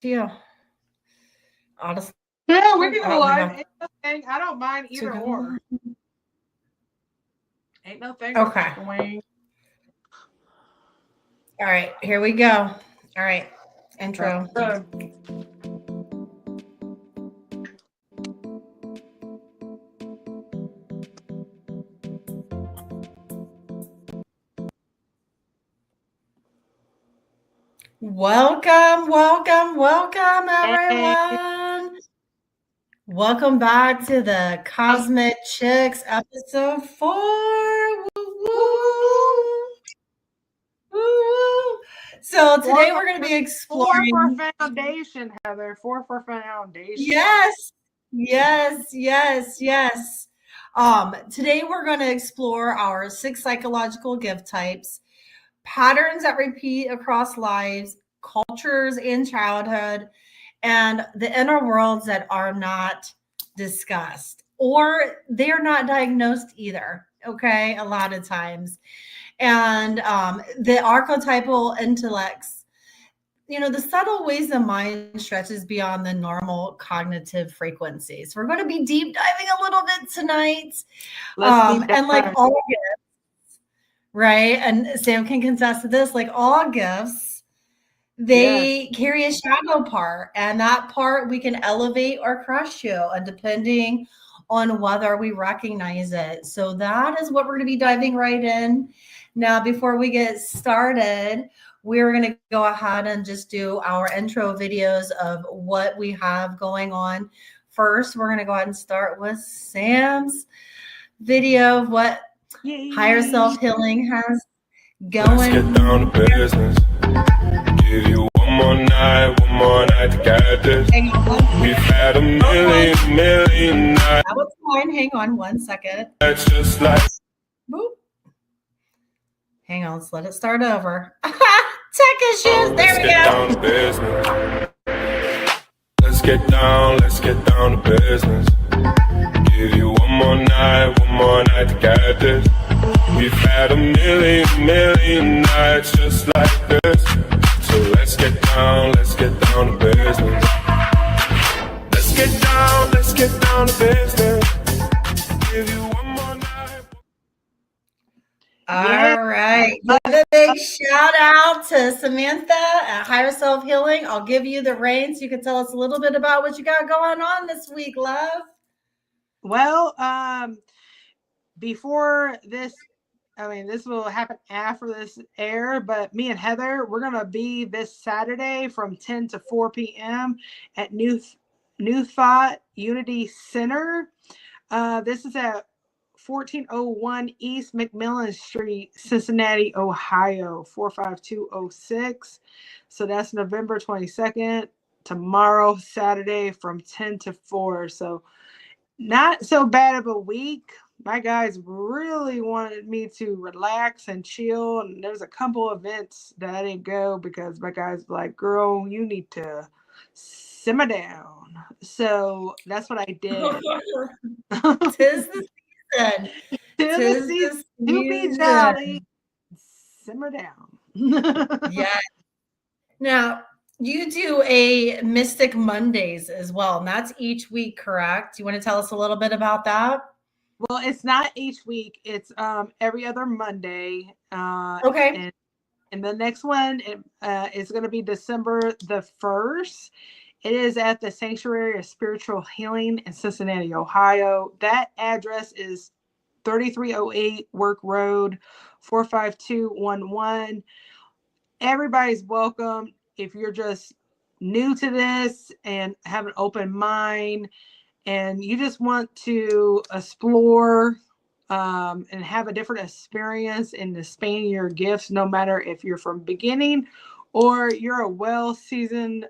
you. Honestly, Yeah, we can we go got live. Ain't no thing. I don't mind to either go. or. Ain't no thing. Okay. Dwayne. All right. Here we go. All right. Intro. Welcome, Hey. everyone. Welcome back to the Cosmic Chix episode 4. Woo, Woo! woo. Woo, woo. So today we're going to be Four for exploring. foundation, Heather. Four for foundation. Yes, yes. Today we're going to explore our 6 psychological gift types, patterns that repeat across lives, cultures, and childhood, and the inner worlds that are not discussed or they're not diagnosed either. Okay, a lot of times. And the archetypal intellects, the subtle ways the mind stretches beyond the normal cognitive frequencies. We're going to be deep diving a little bit tonight. Let's deep And like dive. all gifts, right? And Sam can contest to this, like all gifts, Yes. they carry a shadow part, and that part we can elevate or crush you, and depending on whether we recognize it. So that is what we're going to be diving right in. Now, before we get started, we're going to go ahead and just do our intro videos of what we have going on. First, we're going to go ahead and start with Sam's video of what higher self healing has going. Let's get down to business. Give you one more night to get this. We've had a million nights. That was fine. Hang on one second. It's just like. Boop. Hang on. Let's let it start over. Tech issues. There we go. Down to business. Let's get down to business. Give you one more night to get this. We've had a million nights just like this. So let's get down to business. Let's get down to business. Give you one more night. All right. Give a big shout out to Samantha at Higher Self Healing. I'll give you the reins. You can tell us a little bit about what you got going on this week, love. Well, before this, this will happen after this air, but me and Heather, we're going to be this Saturday from 10 to 4 p.m. at New Thought Unity Center. This is at 1401 East McMillan Street, Cincinnati, Ohio, 45206. So that's November 22nd, tomorrow, Saturday from 10 to 4. So not so bad of a week. My guys really wanted me to relax and chill. And there's a couple events that I didn't go because my guys were like, girl, you need to simmer down. So that's what I did. Tis the season. Tis the season. To be jolly. Simmer down. Yeah. Now, you do a Mystic Mondays as well, and that's each week, correct? You want to tell us a little bit about that? Well, it's not each week. It's every other Monday. Okay. And the next one is going to be December the 1st. It is at the Sanctuary of Spiritual Healing in Cincinnati, Ohio. That address is 3308 Work Road, 45211. Everybody's welcome. If you're just new to this and have an open mind and you just want to explore and have a different experience in expanding your gifts, no matter if you're from beginning or you're a well-seasoned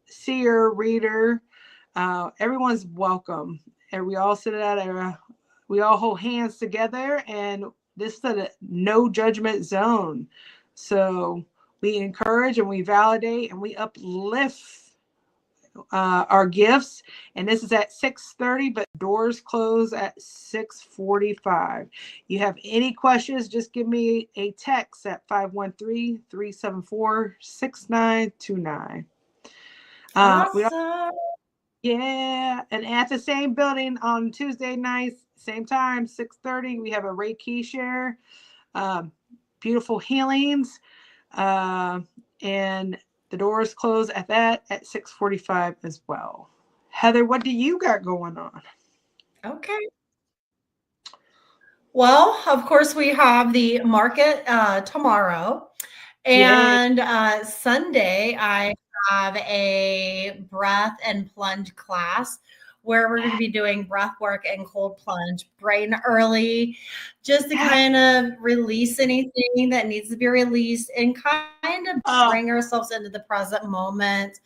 seer, reader, everyone's welcome. And we all sit at we all hold hands together, and this is a no judgment zone. So we encourage and we validate and we uplift our gifts. And this is at 6:30, but doors close at 6:45. You have any questions, just give me a text at 513-374-6929. We Awesome. Yeah, and at the same building on Tuesday nights, same time, 6:30, we have a Reiki share, beautiful healings, and the doors close at that at 6:45 as well. Heather, what do you got going on? Okay. Well, of course, we have the market tomorrow. Yay. And Sunday, I have a breath and plunge class where we're going to be doing breath work and cold plunge bright and early, just to kind of release anything that needs to be released and kind of bring ourselves into the present moment,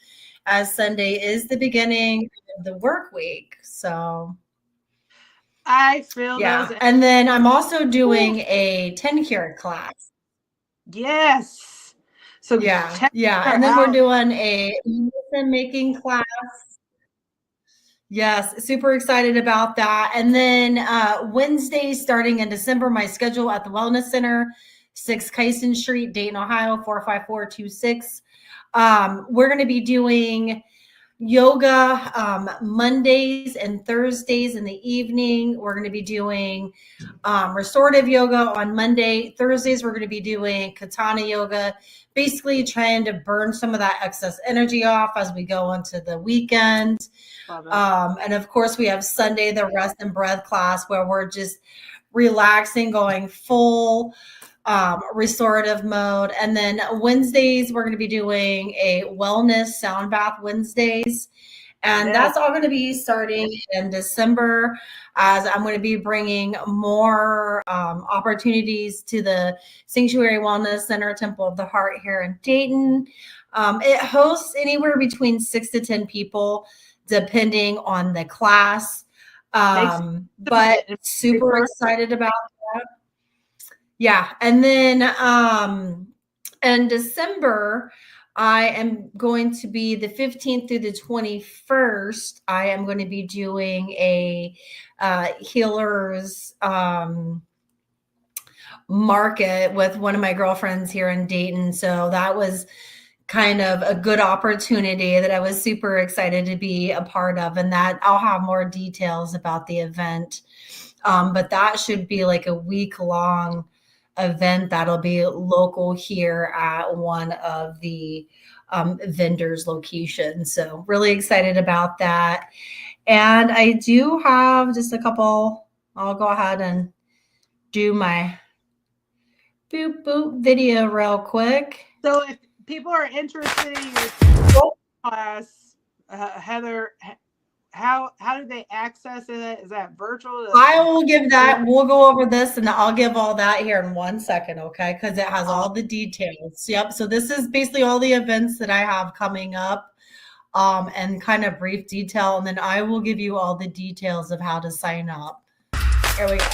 as Sunday is the beginning of the work week. So, I feel yeah. those. And then I'm also doing a 10 cure class. Yes. So Yeah, check yeah, her and then we're out. doing a medicine making class. Yes, super excited about that. And then Wednesday, starting in December, my schedule at the Wellness Center, 6 Kyson Street, Dayton, Ohio, 45426. We're going to be doing yoga Mondays and Thursdays in the evening. We're going to be doing restorative yoga on Monday. Thursdays, we're going to be doing katana yoga, basically trying to burn some of that excess energy off as we go into the weekend. And of course, we have Sunday, the rest and breath class, where we're just relaxing, going full restorative mode. And then Wednesdays, we're going to be doing a wellness sound bath Wednesdays. And that's all going to be starting in December, as I'm going to be bringing more opportunities to the Sanctuary Wellness Center, Temple of the Heart here in Dayton. It hosts anywhere between 6 to 10 people, depending on the class. But super excited about that. Yeah. And then in December, I am going to be the 15th through the 21st. I am going to be doing a healers market with one of my girlfriends here in Dayton. So that was kind of a good opportunity that I was super excited to be a part of, and that I'll have more details about the event. But that should be like a week-long event that'll be local here at one of the vendors' locations. So really excited about that. And I do have just a couple. I'll go ahead and do my boop boop video real quick. So if people are interested in your class, Heather, how do they access it? Is that virtual? I will give that. We'll go over this, and I'll give all that here in 1 second, okay? Because it has all the details. Yep. So this is basically all the events that I have coming up, and kind of brief detail, and then I will give you all the details of how to sign up. Here we go.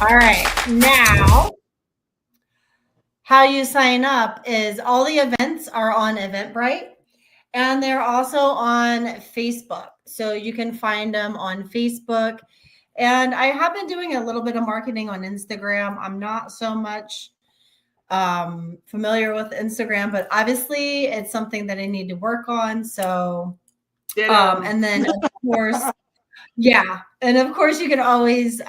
All right, now how you sign up is all the events are on Eventbrite, and they're also on Facebook. So you can find them on Facebook. And I have been doing a little bit of marketing on Instagram. I'm not so much familiar with Instagram, but obviously it's something that I need to work on. So, and then of course, yeah. And of course, you can always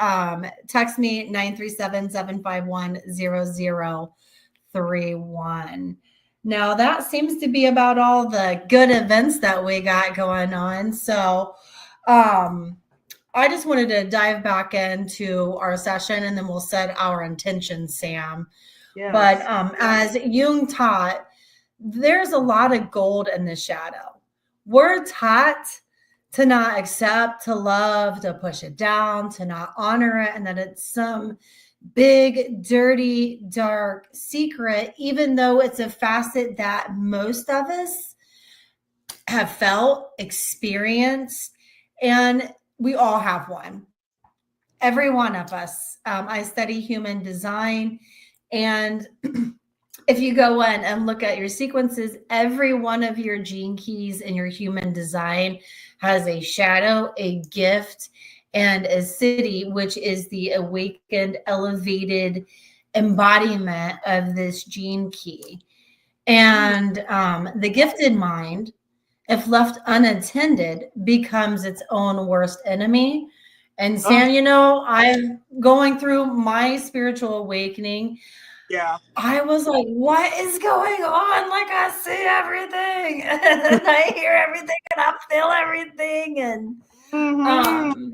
text me 937-751-0031. Now, that seems to be about all the good events that we got going on. So I just wanted to dive back into our session, and then we'll set our intention, Sam. Yes. But as Jung taught, there's a lot of gold in the shadow. We're taught to not accept, to love, to push it down, to not honor it, and that it's some big, dirty, dark secret, even though it's a facet that most of us have felt, experienced, and we all have one. Every one of us. I study human design, and if you go in and look at your sequences, every one of your gene keys in your human design has a shadow, a gift, and a city, which is the awakened, elevated embodiment of this gene key. And the gifted mind, if left unattended, becomes its own worst enemy. And Sam, you know, I'm going through my spiritual awakening. Yeah. I was like, what is going on? Like, I see everything and I hear everything and I feel everything. And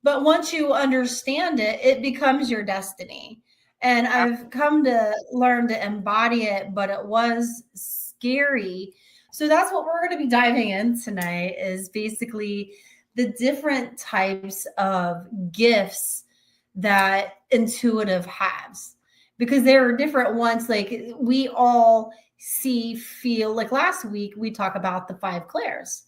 but once you understand it, it becomes your destiny. And I've come to learn to embody it, but it was scary. So that's what we're going to be diving in tonight, is basically the different types of gifts that intuitive has, because there are different ones. Like, we all see, feel, like last week we talked about the 5 clairs.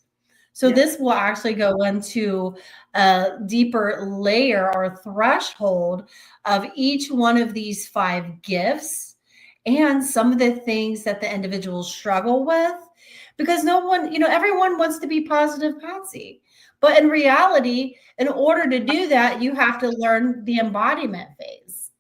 So this will actually go into a deeper layer or threshold of each one of these 5 gifts and some of the things that the individuals struggle with, because no one, you know, everyone wants to be positive Patsy. But in reality, in order to do that, you have to learn the embodiment phase,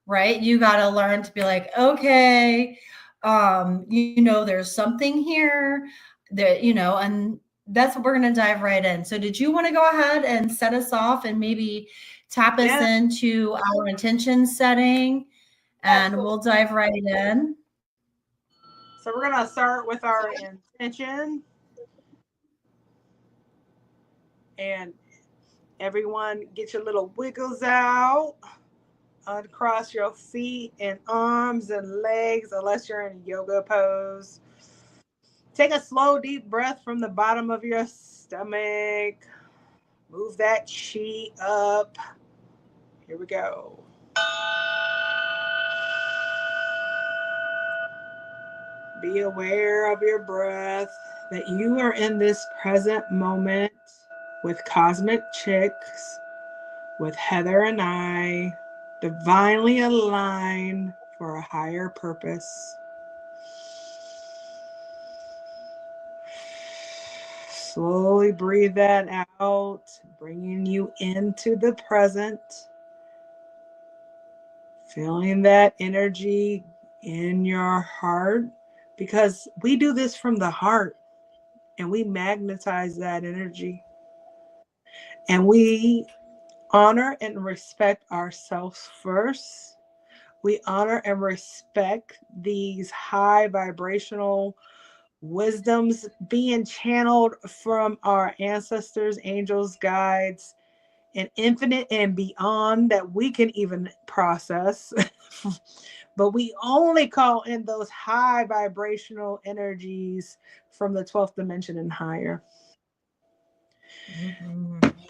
right? You got to learn to be like, okay, you know, there's something here that, you know, and that's what we're going to dive right in. So did you want to go ahead and set us off and maybe tap us into our intention setting, and we'll dive right in? So we're going to start with our intention. And everyone, get your little wiggles out. Uncross your feet and arms and legs, unless you're in yoga pose. Take a slow, deep breath from the bottom of your stomach. Move that chi up. Here we go. Be aware of your breath, that you are in this present moment with Cosmic Chix, with Heather and I, divinely aligned for a higher purpose. Slowly breathe that out, bringing you into the present. Feeling that energy in your heart, because we do this from the heart and we magnetize that energy. And we honor and respect ourselves first. We honor and respect these high vibrational wisdoms being channeled from our ancestors, angels, guides, and infinite and beyond that we can even process. But we only call in those high vibrational energies from the 12th dimension and higher.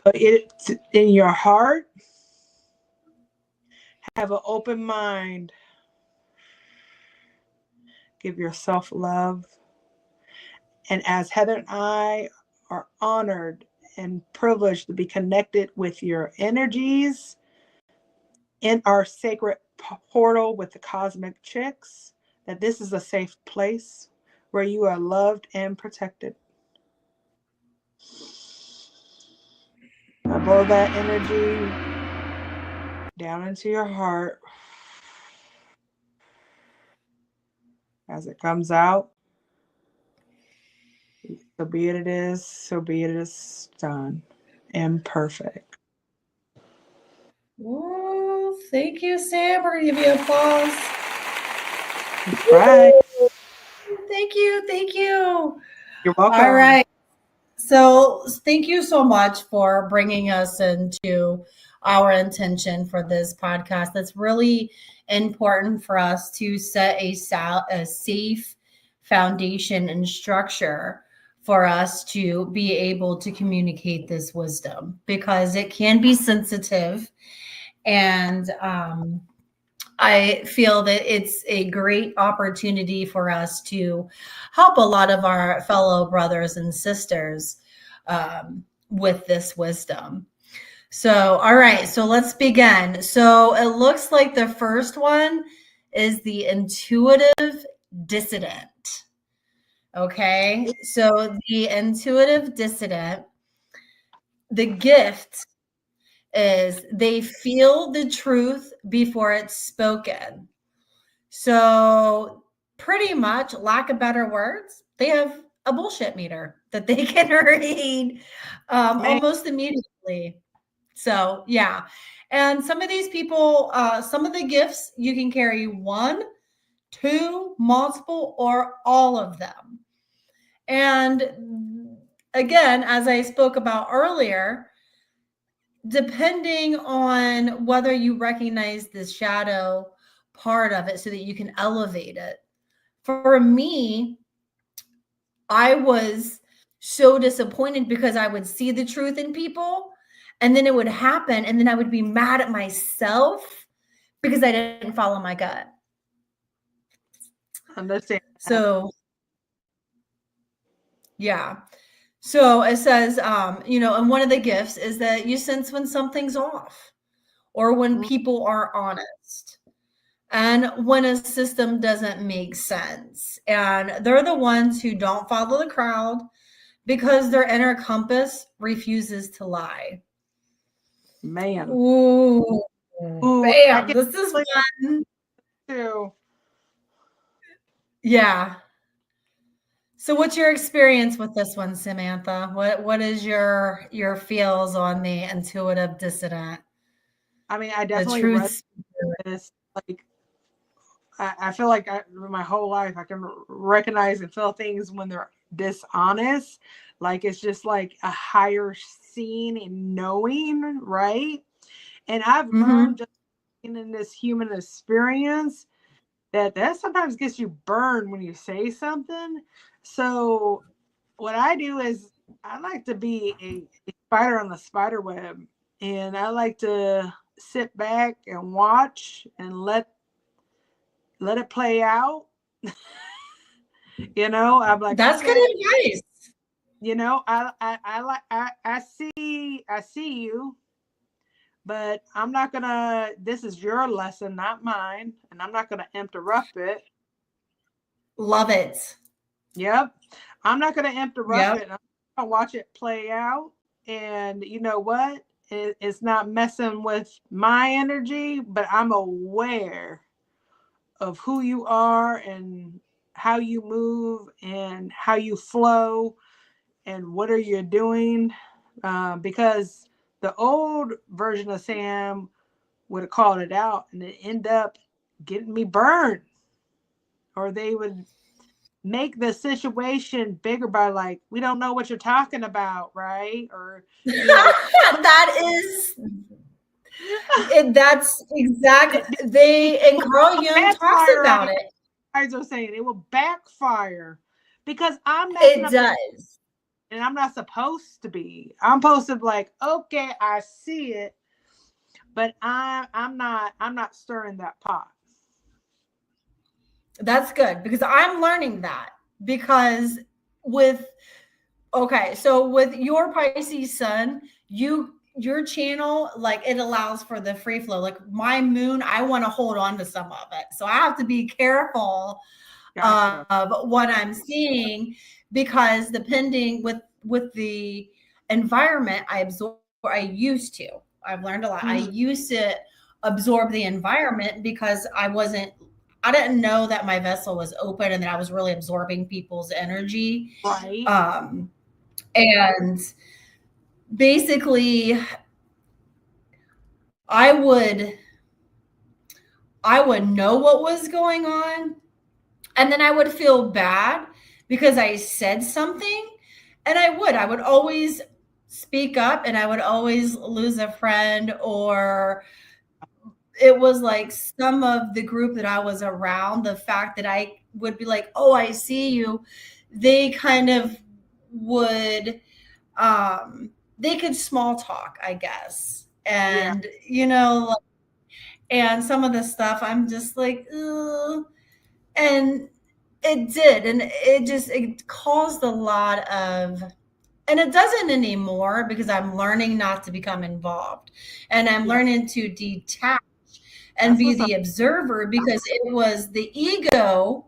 Put it in your heart. Have an open mind. Give yourself love. And as Heather and I are honored and privileged to be connected with your energies in our sacred portal with the Cosmic Chix, that this is a safe place where you are loved and protected. Now blow that energy down into your heart. As it comes out, so be it is, so be it is done and perfect. Oh, thank you, Sam. We're going to give you applause. Right. Thank you. Thank you. You're welcome. All right. So thank you so much for bringing us into our intention for this podcast. That's really important for us to set a safe foundation and structure for us to be able to communicate this wisdom, because it can be sensitive. And I feel that it's a great opportunity for us to help a lot of our fellow brothers and sisters with this wisdom. So, all right, so let's begin. So it looks like the first one is the Intuitive Dissident. Okay, so the Intuitive Dissident, the gift is they feel the truth before it's spoken. So pretty much, lack of better words, they have a bullshit meter that they can read almost immediately. So yeah. And some of these people, some of the gifts, you can carry 1, 2, multiple, or all of them. And again, as I spoke about earlier, depending on whether you recognize the shadow part of it so that you can elevate it. For me, I was so disappointed because I would see the truth in people and then it would happen and then I would be mad at myself because I didn't follow my gut. Understand. So yeah. So it says, and one of the gifts is that you sense when something's off or when people are honest and when a system doesn't make sense. And they're the ones who don't follow the crowd because their inner compass refuses to lie. Man. Ooh, bam. This is one. Too. Yeah. So what's your experience with this one, Samantha? What is your feels on the Intuitive Dissident? I mean, I definitely read this. Like, I feel like my whole life I can recognize and feel things when they're dishonest. Like it's just like a higher seeing and knowing, right? And I've learned just in this human experience that sometimes gets you burned when you say something. So what I do is I like to be a spider on the spider web, and I like to sit back and watch and let it play out. I'm like, that's good advice. I see you, but I'm not gonna. This is your lesson, not mine, and I'm not gonna interrupt it. Love it. Yep. I'm not going to interrupt it. I'm going to watch it play out. And you know what? It's not messing with my energy, but I'm aware of who you are and how you move and how you flow and what are you doing. Because the old version of Sam would have called it out and it end up getting me burned. Or they would make the situation bigger by like, we don't know what you're talking about, right? Or that's exactly and Carl Jung talks about it. Guys are saying it will backfire because I'm messing up. It does, and I'm not supposed to be. I'm supposed to be like, okay, I see it, but I'm not stirring that pot. That's good because I'm learning that because with your Pisces sun, your channel, like it allows for the free flow. Like my moon, I want to hold on to some of it. So I have to be careful of what I'm seeing because depending with the environment I've learned a lot. I used to absorb the environment because I didn't know that my vessel was open and that I was really absorbing people's energy. Right. And basically I would know what was going on and then I would feel bad because I said something and I would always speak up and I would always lose a friend or it was like some of the group that I was around, the fact that I would be like, oh, I see you. They kind of would, they could small talk, I guess. And, and some of the stuff I'm just like, ugh. And it did. And it caused a lot of, and it doesn't anymore because I'm learning not to become involved and I'm learning to detach. and be the observer, because it was the ego,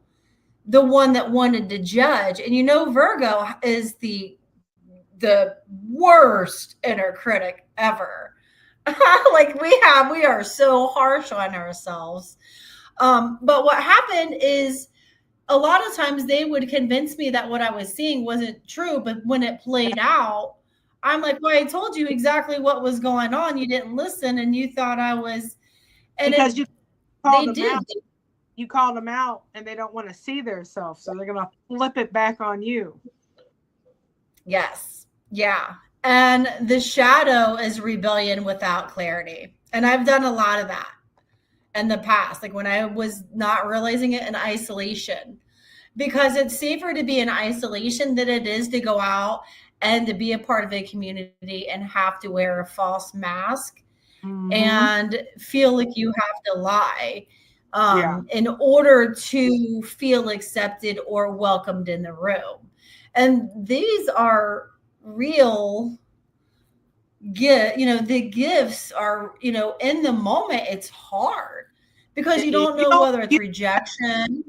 the one that wanted to judge. And Virgo is the worst inner critic ever. Like we are so harsh on ourselves. But what happened is, a lot of times they would convince me that what I was seeing wasn't true, but when it played out, I'm like, well, I told you exactly what was going on. You didn't listen, and you thought I was. And because you called them out. You called them out, and they don't want to see themselves, so they're going to flip it back on you. Yes. Yeah. And the shadow is rebellion without clarity. And I've done a lot of that in the past, like when I was not realizing it, in isolation, because it's safer to be in isolation than it is to go out and to be a part of a community and have to wear a false mask and feel like you have to lie in order to feel accepted or welcomed in the room. And these are real the gifts are, in the moment, it's hard because you don't know whether it's rejection.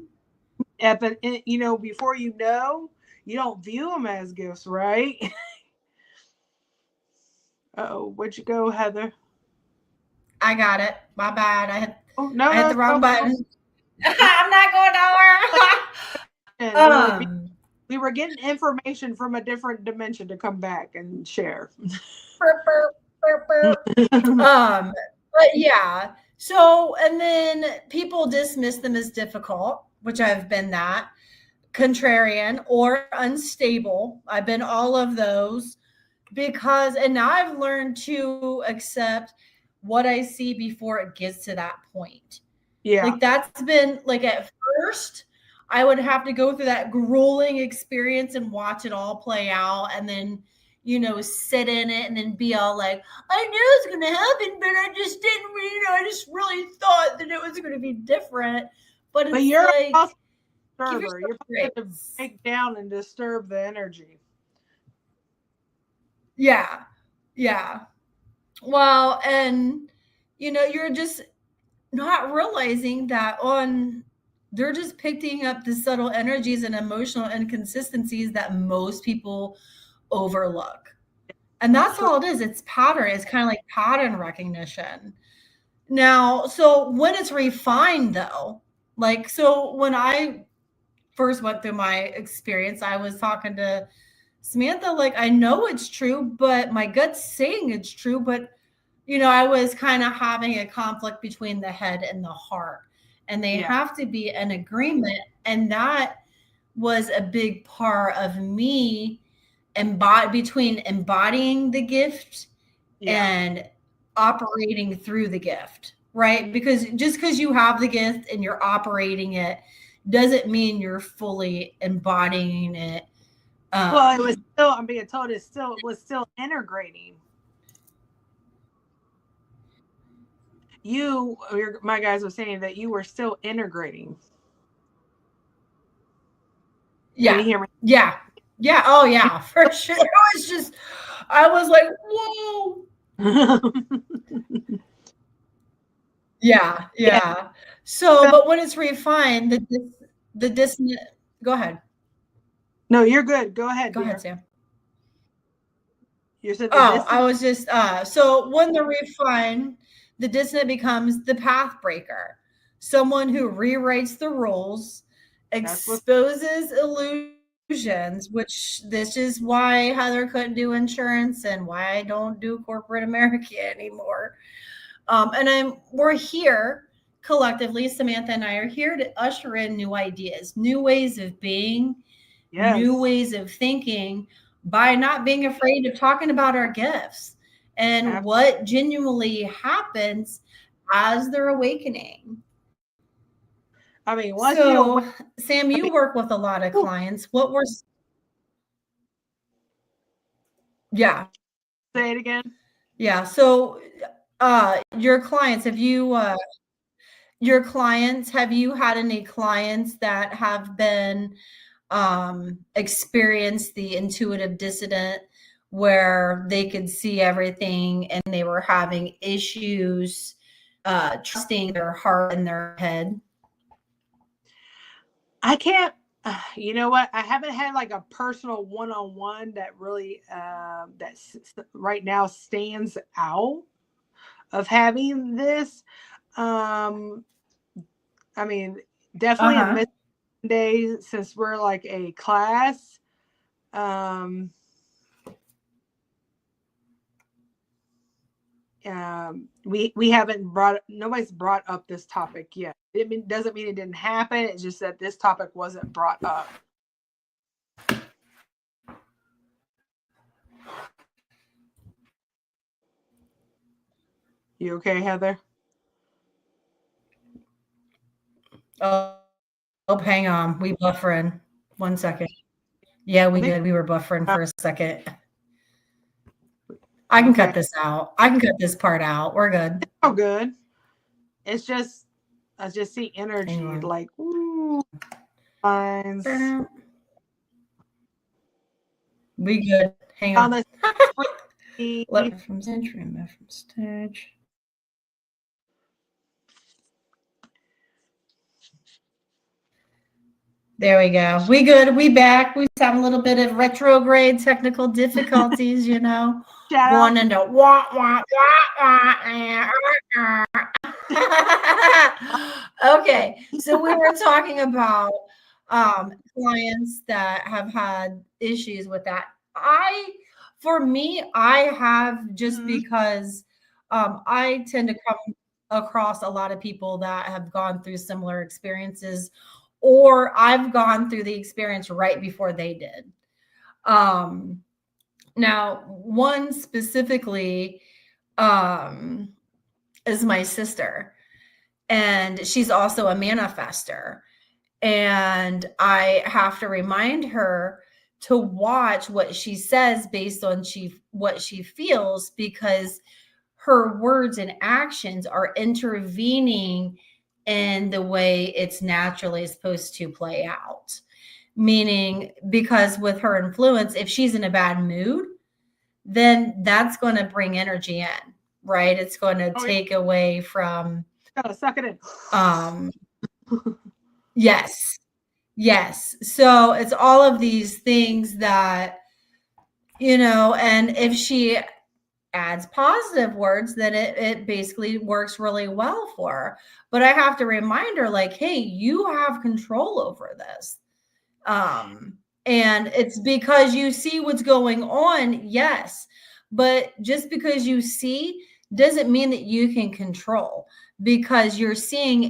Yeah, but before you don't view them as gifts, right? Oh, where'd you go, Heather? I got it. My bad. I had the wrong button. I'm not going nowhere. We were getting information from a different dimension to come back and share. But yeah. So, and then people dismiss them as difficult, which I've been that, contrarian, or unstable. I've been all of those, and now I've learned to accept what I see before it gets to that point. Yeah. Like that's been like, at first I would have to go through that grueling experience and watch it all play out, and then, sit in it and then be all like, I knew it was going to happen, but I just didn't, I just really thought that it was going to be different. But you're like, a disturber. You're going to break down and disturb the energy. Yeah. Yeah. Well, and, you're just not realizing that they're just picking up the subtle energies and emotional inconsistencies that most people overlook. And that's all it is. It's pattern. It's kind of like pattern recognition. Now, so when it's refined though, so when I first went through my experience, I was talking to Samantha, like, I know it's true, but my gut's saying it's true. But, I was kind of having a conflict between the head and the heart, and they have to be in agreement. And that was a big part of me between embodying the gift and operating through the gift, right? Because just because you have the gift and you're operating it doesn't mean you're fully embodying it. Well, it was still, I'm being told it was still integrating. My guys were saying that you were still integrating. Yeah. Can you hear me? Yeah. Yeah. Oh yeah, for sure. I was like, whoa. Yeah. Yeah. So, but when it's refined, the dissonant, go ahead. No, you're good. Go ahead. Go ahead, Sam. You said I was just, so when they're refined, the dissonant becomes the path breaker, someone who rewrites the rules, exposes illusions, which this is why Heather couldn't do insurance and why I don't do corporate America anymore. And we're here collectively, Samantha and I are here to usher in new ideas, new ways of being, new ways of thinking, by not being afraid of talking about our gifts and what genuinely happens as they're awakening. I mean, Sam, you work with a lot of clients. Say it again. Yeah. So, your clients, have you had any clients that have been experienced the intuitive dissident, where they could see everything and they were having issues trusting their heart and their head? I can't, you know what? I haven't had like a personal one-on-one that really, right now stands out of having this. I mean, definitely a missing day since we're like a class. We haven't nobody's brought up this topic yet. It doesn't mean it didn't happen. It's just that this topic wasn't brought up. You okay, Heather? Oh, hang on. We buffering. 1 second. Yeah, we did. We were buffering for a second. I can cut this out. I can cut this part out. We're good. Oh, good. It's just, I just see energy like, ooh, lines. We good. Hang on. Let from century, from stage. There we go. We good. We back. We have a little bit of retrograde technical difficulties, you know. Going into wah, wah, wah, wah. Okay. So we were talking about clients that have had issues with that. For me, I have just because I tend to come across a lot of people that have gone through similar experiences, or I've gone through the experience right before they did. Now, one specifically is my sister, and she's also a manifester. And I have to remind her to watch what she says based on what she feels, because her words and actions are intervening in the way it's naturally supposed to play out. Meaning, because with her influence, if she's in a bad mood, then that's going to bring energy in, right? It's going to take away from. Gotta suck it in. Yes. So it's all of these things that, you know, and if she adds positive words, then it basically works really well for her. But I have to remind her, like, hey, you have control over this. And it's because you see what's going on, yes. But just because you see doesn't mean that you can control, because you're seeing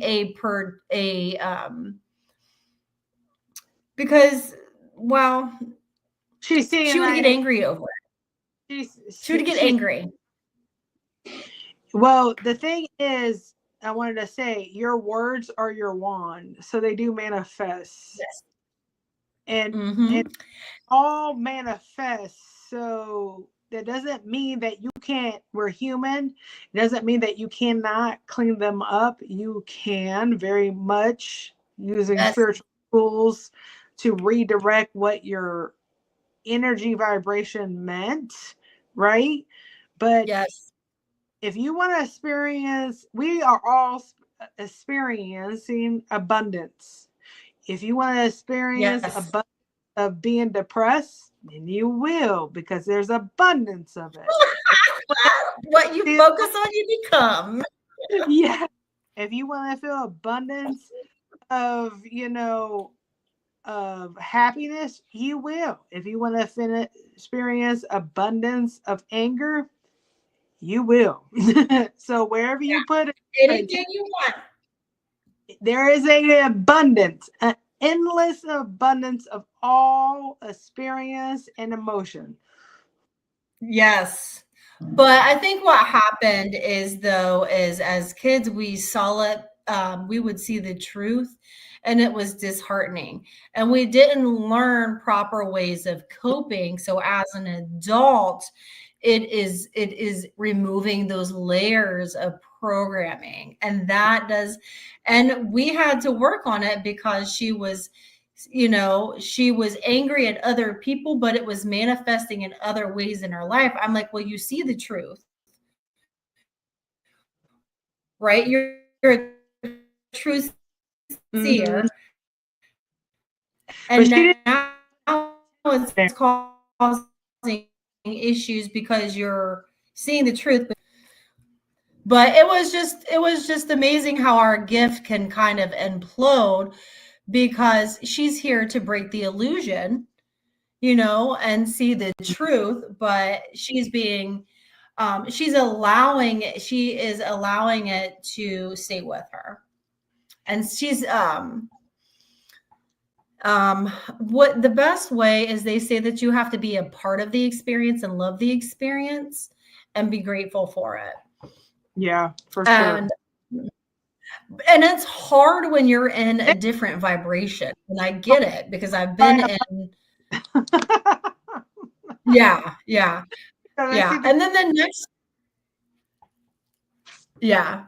because, well, she would get angry over it. She would get angry. Well, the thing is, I wanted to say, your words are your wand, so they do manifest. Yes. And all manifest. So that doesn't mean that you can't. We're human. It doesn't mean that you cannot clean them up. You can very much, using spiritual tools to redirect what your energy vibration meant, right? But if you want to experience, we are all experiencing abundance. If you want to experience abundance of being depressed, then you will, because there's abundance of it. What you focus on, you become. Yeah. If you want to feel abundance of, of happiness, you will. If you want to experience abundance of anger, you will. So wherever you put it, anything you want, there is an abundance, an endless abundance of all experience and emotion. Yes. But I think what happened is as kids, we saw it, we would see the truth, and it was disheartening. And we didn't learn proper ways of coping. So as an adult, it is removing those layers of programming. And and we had to work on it, because she was angry at other people, but it was manifesting in other ways in her life. I'm like, well, you see the truth, right? You're a true seer. And now it's causing issues because you're seeing the truth. But it was just amazing how our gift can kind of implode because she's here to break the illusion, and see the truth, but she is allowing it to stay with her. And she's what the best way is, they say that you have to be a part of the experience and love the experience and be grateful for it. Yeah, for sure. And it's hard when you're in a different vibration. And I get it because I've been in. Yeah. And then the next. Yeah.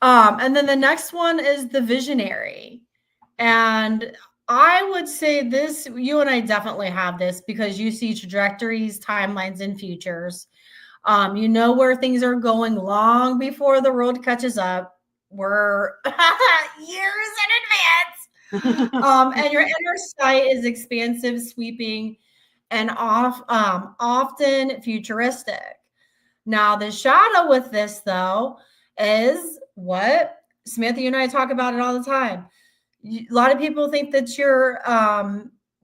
And then the next one is the visionary. And I would say this, you and I definitely have this because you see trajectories, timelines, and futures. You know where things are going long before the world catches up. We're years in advance. And your inner sight is expansive, sweeping, and often futuristic. Now, the shadow with this, though, is what Samantha, you and I talk about it all the time. A lot of people think that you're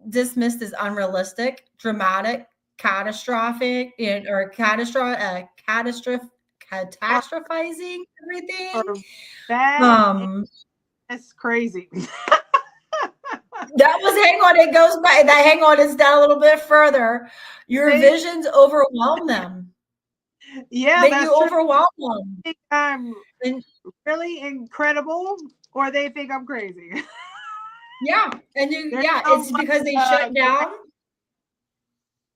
dismissed as unrealistic, dramatic, catastrophic, or catastrophizing everything. That's crazy. That was, hang on, it goes by that. Hang on, it's down a little bit further. Your visions overwhelm them. Yeah, you overwhelm them. They think I'm really incredible, or they think I'm crazy. Yeah, and it's because they shut down.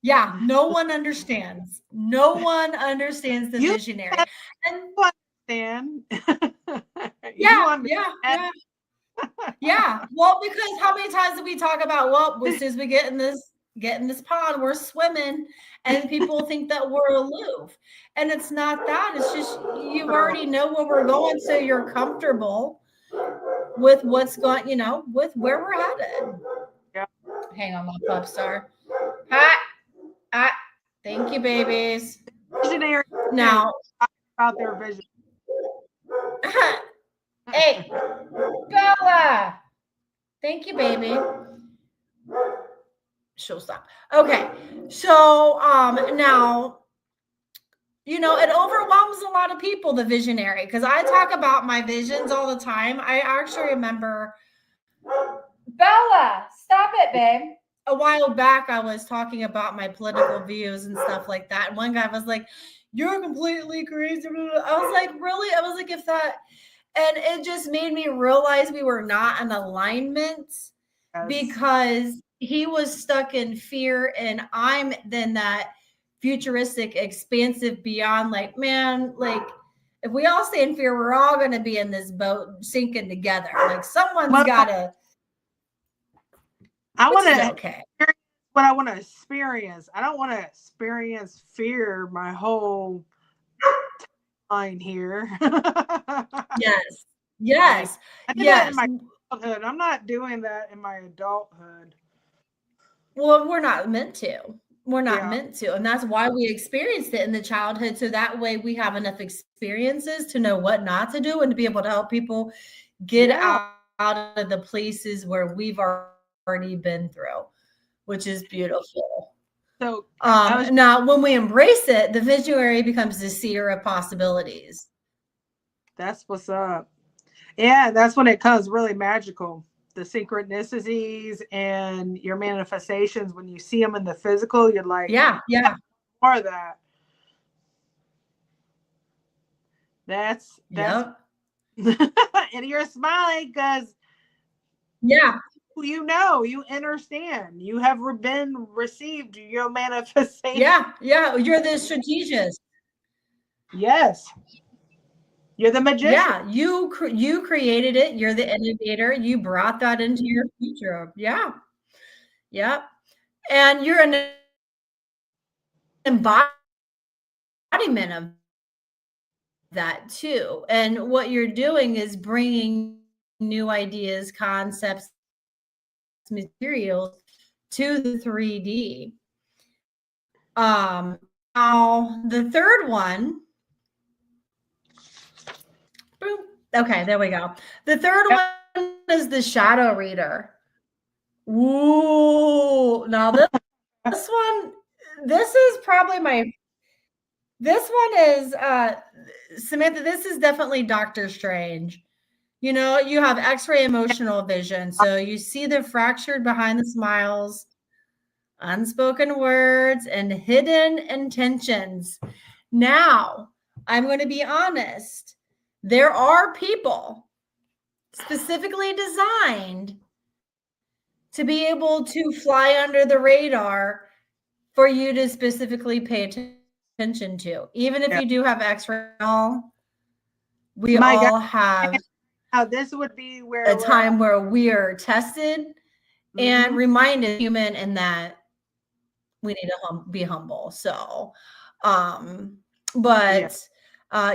Yeah, no one understands. No one understands the visionary. And understand. Yeah. Well, because how many times did we talk about, well, as soon as we get in this pond, we're swimming, and people think that we're aloof. And it's not that. It's just you already know where we're going, so you're comfortable with what's going, with where we're headed. Yeah. Hang on, my pup star. Hi. Thank you, babies. Visionary now about their vision. Hey, Bella. Thank you, baby. She'll stop. Okay. So now, it overwhelms a lot of people, the visionary, because I talk about my visions all the time. I actually remember, Bella, stop it, babe. A while back, I was talking about my political views and stuff like that. And one guy was like, "You're completely crazy." I was like, "Really?" I was like, "If that," and it just made me realize we were not in alignment, because he was stuck in fear, and I'm then that futuristic, expansive, beyond, like, man, like, if we all stay in fear, we're all going to be in this boat sinking together. Like, someone's got to. I want to experience what I want to experience. I don't want to experience fear my whole time here. Yes. I did that in my childhood. I'm not doing that in my adulthood. Well, we're not meant to. And that's why we experienced it in the childhood. So that way we have enough experiences to know what not to do and to be able to help people get out of the places where we've already been through, which is beautiful. So now when we embrace it, the visionary becomes the seer of possibilities. That's what's up. Yeah, that's when it comes really magical. The synchronicities and your manifestations, when you see them in the physical, you're like, yeah, more of that. That's yep. And you're smiling because you understand, you have been received your manifestation. Yeah, you're the strategist. Yes. You're the magician. Yeah, you created it. You're the innovator. You brought that into your future. Yeah. Yep. And you're an embodiment of that too. And what you're doing is bringing new ideas, concepts, materials to the 3D. Now the third one, boom. Okay, there we go. The third one is the shadow reader. Ooh, now this one, this is probably this one is, Samantha, this is definitely Doctor Strange. You know, you have X-ray emotional vision. So you see the fractured behind the smiles, unspoken words, and hidden intentions. Now, I'm going to be honest. There are people specifically designed to be able to fly under the radar for you to specifically pay attention to. Even if you do have X-ray, we all have this would be where a time where we are tested and reminded human and that we need to be humble. So,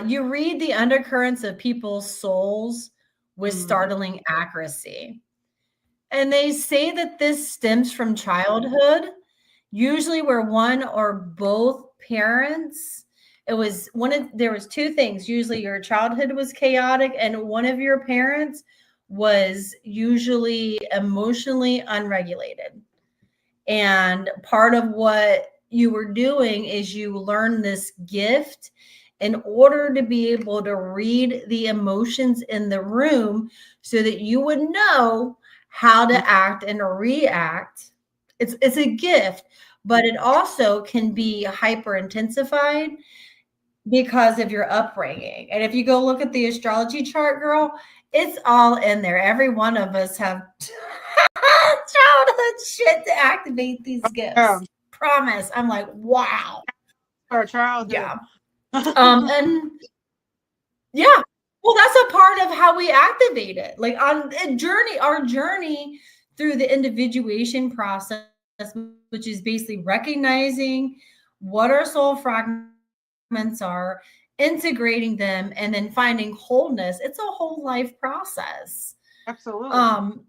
you read the undercurrents of people's souls with startling accuracy. And they say that this stems from childhood, usually where one or both parents, there was two things. Usually your childhood was chaotic and one of your parents was usually emotionally unregulated. And part of what you were doing is you learned this gift in order to be able to read the emotions in the room so that you would know how to act and react. It's a gift, but it also can be hyper intensified because of your upbringing. And if you go look at the astrology chart, girl, it's all in there. Every one of us have childhood shit to activate these gifts. Promise. I'm like, wow. Our childhood. Yeah. And yeah. Well, that's a part of how we activate it. Like on our journey through the individuation process, which is basically recognizing what our soul fragments are, integrating them, and then finding wholeness. It's a whole life process. Absolutely.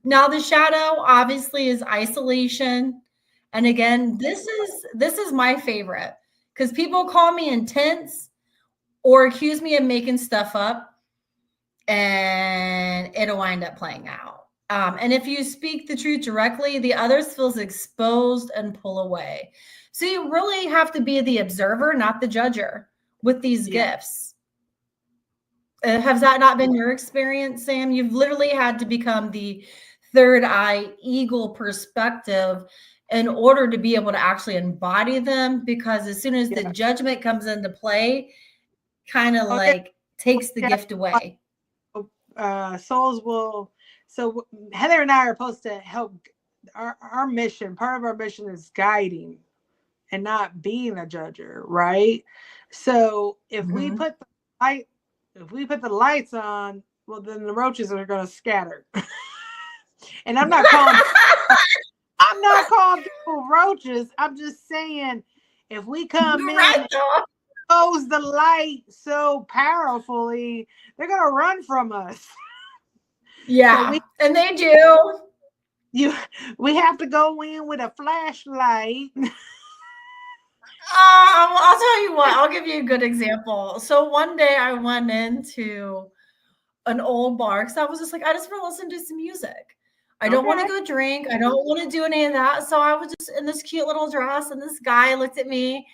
Now the shadow obviously is isolation. And again, this is my favorite because people call me intense or accuse me of making stuff up and it'll wind up playing out. And if you speak the truth directly, the others feels exposed and pull away. So you really have to be the observer, not the judger with these gifts. Has that not been your experience, Sam? You've literally had to become the third eye eagle perspective in order to be able to actually embody them, because as soon as the judgment comes into play, kind of like takes the gift away. Souls will. So Heather and I are supposed to help. Our mission, part of our mission is guiding and not being a judger, right? So if we put the lights on, well, then the roaches are going to scatter. And I'm not calling people roaches. I'm just saying, if we come in and expose the light so powerfully, they're going to run from us. Yeah, so and they do. We have to go in with a flashlight. I'll tell you what, I'll give you a good example. So one day I went into an old bar because I was just like, I just want to listen to some music. I don't want to go drink. I don't want to do any of that. So I was just in this cute little dress, and this guy looked at me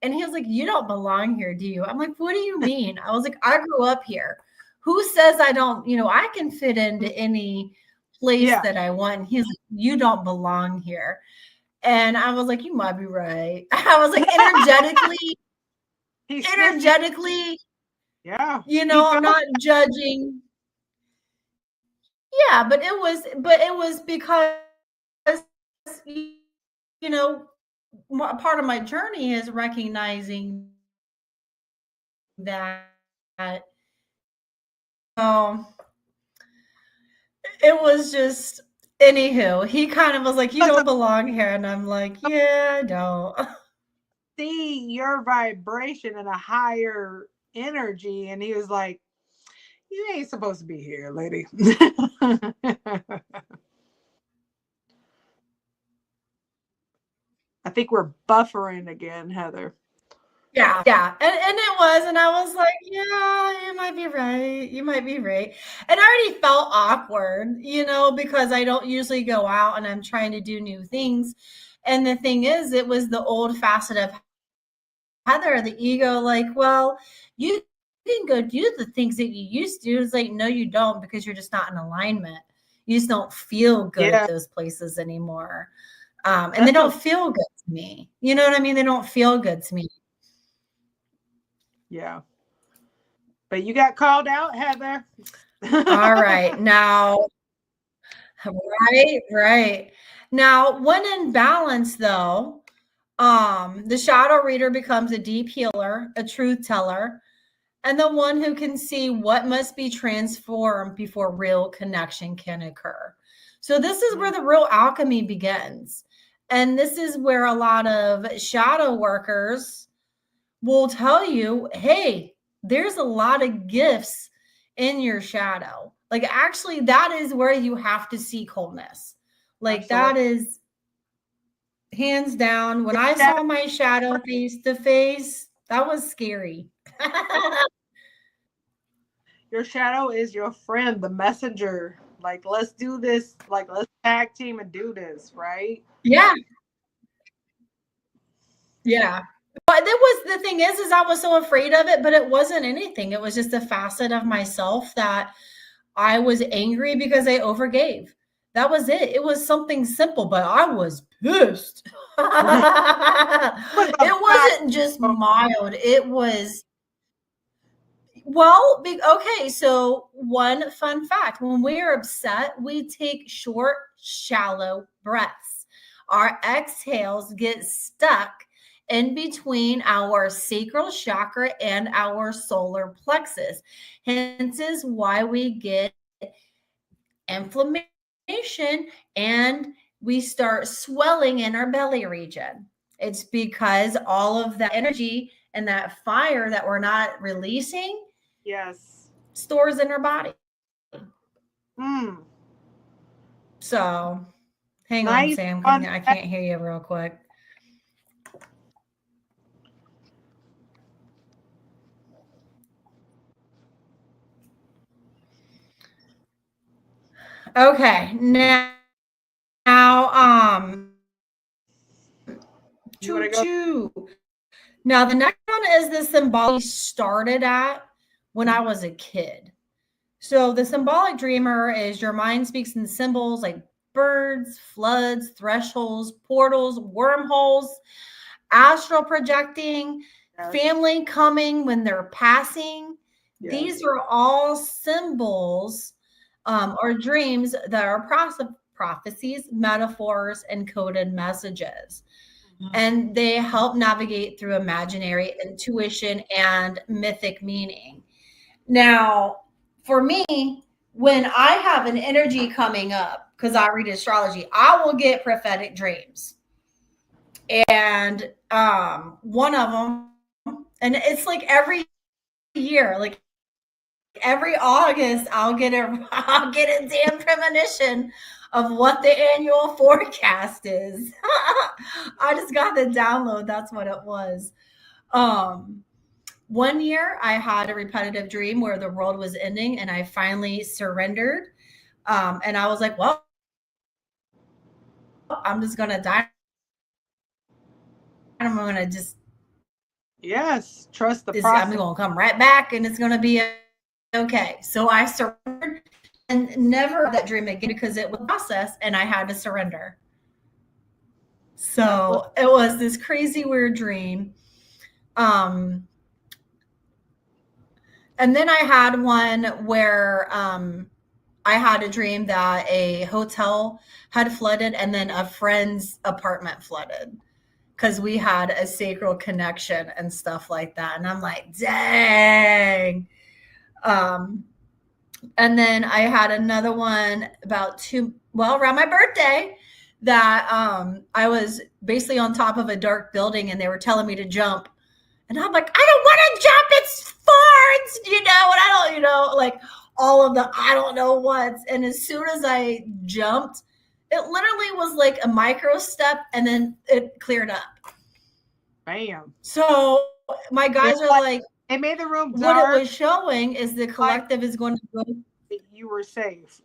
and he was like, "You don't belong here, do you?" I'm like, "What do you mean?" I was like, "I grew up here. Who says I don't, I can fit into any place that I want." And he's like, "You don't belong here." And I was like, "You might be right." I was like, energetically, I'm not judging. Yeah, but it was because, part of my journey is recognizing that, it was just, anywho, he kind of was like, "You don't belong here." And I'm like, "Yeah, I don't." See your vibration at a higher energy, and he was like, you ain't supposed to be here, lady. I think we're buffering again, Heather. Yeah. And it was, and I was like, yeah, you might be right. You might be right. And I already felt awkward, because I don't usually go out and I'm trying to do new things. And the thing is, it was the old facet of Heather, the ego, like, well, you can go do the things that you used to do. It's like, no, you don't, because you're just not in alignment. You just don't feel good at those places anymore. And they don't feel good to me. You know what I mean? They don't feel good to me. Yeah. But you got called out, Heather. All right. Now, right. Now, when in balance, though, the shadow reader becomes a deep healer, a truth teller, and the one who can see what must be transformed before real connection can occur. So this is where the real alchemy begins. And this is where a lot of shadow workers will tell you, hey, there's a lot of gifts in your shadow. Like, actually, that is where you have to seek wholeness. Like, Absolutely. That is hands down. When I saw my shadow face to face, that was scary. Your shadow is your friend, the messenger. Like, let's do this. Like, let's tag team and do this, right? Yeah. But the thing is I was so afraid of it, but it wasn't anything. It was just a facet of myself that I was angry because I overgave. That was it. It was something simple, but I was pissed. It wasn't just mild. It was, well, okay. So one fun fact, when we are upset, we take short, shallow breaths. Our exhales get stuck in between our sacral chakra and our solar plexus. Hence is why we get inflammation and we start swelling in our belly region. It's because all of that energy and that fire that we're not releasing stores in our body. So hang on, Sam. I can't hear you real quick. Okay, now, now the next one is the symbolic started at when I was a kid. So the symbolic dreamer is your mind speaks in symbols like birds, floods, thresholds, portals, wormholes, astral projecting, family coming when they're passing. These are all symbols or dreams that are prophecies, metaphors, and coded messages. And they help navigate through imaginary intuition and mythic meaning. Now, for me, when I have an energy coming up, because I read astrology, I will get prophetic dreams. And one of them, and it's like every year, like every August, I'll get a damn premonition of what the annual forecast is. I just got the download. That's what it was. One year I had a repetitive dream where the world was ending and I finally surrendered. And I was like, well, I'm just going to die. I'm going to just. Yes. Trust the process. I'm going to come right back and it's going to be okay. So I surrendered and never that dream again because it was a process and I had to surrender. So it was this crazy weird dream. And then I had one where I had a dream that a hotel had flooded and then a friend's apartment flooded because we had a sacral connection and stuff like that. And I'm like, dang. And then I had another one around my birthday that I was basically on top of a dark building and they were telling me to jump. And I'm like, I don't want to jump. It's farts, and I don't, like all of the I don't know what's. And as soon as I jumped, it literally was like a micro step, and then it cleared up. Bam. So my guys are like, it made the room what dark. it was showing is the collective is going to go. You were safe.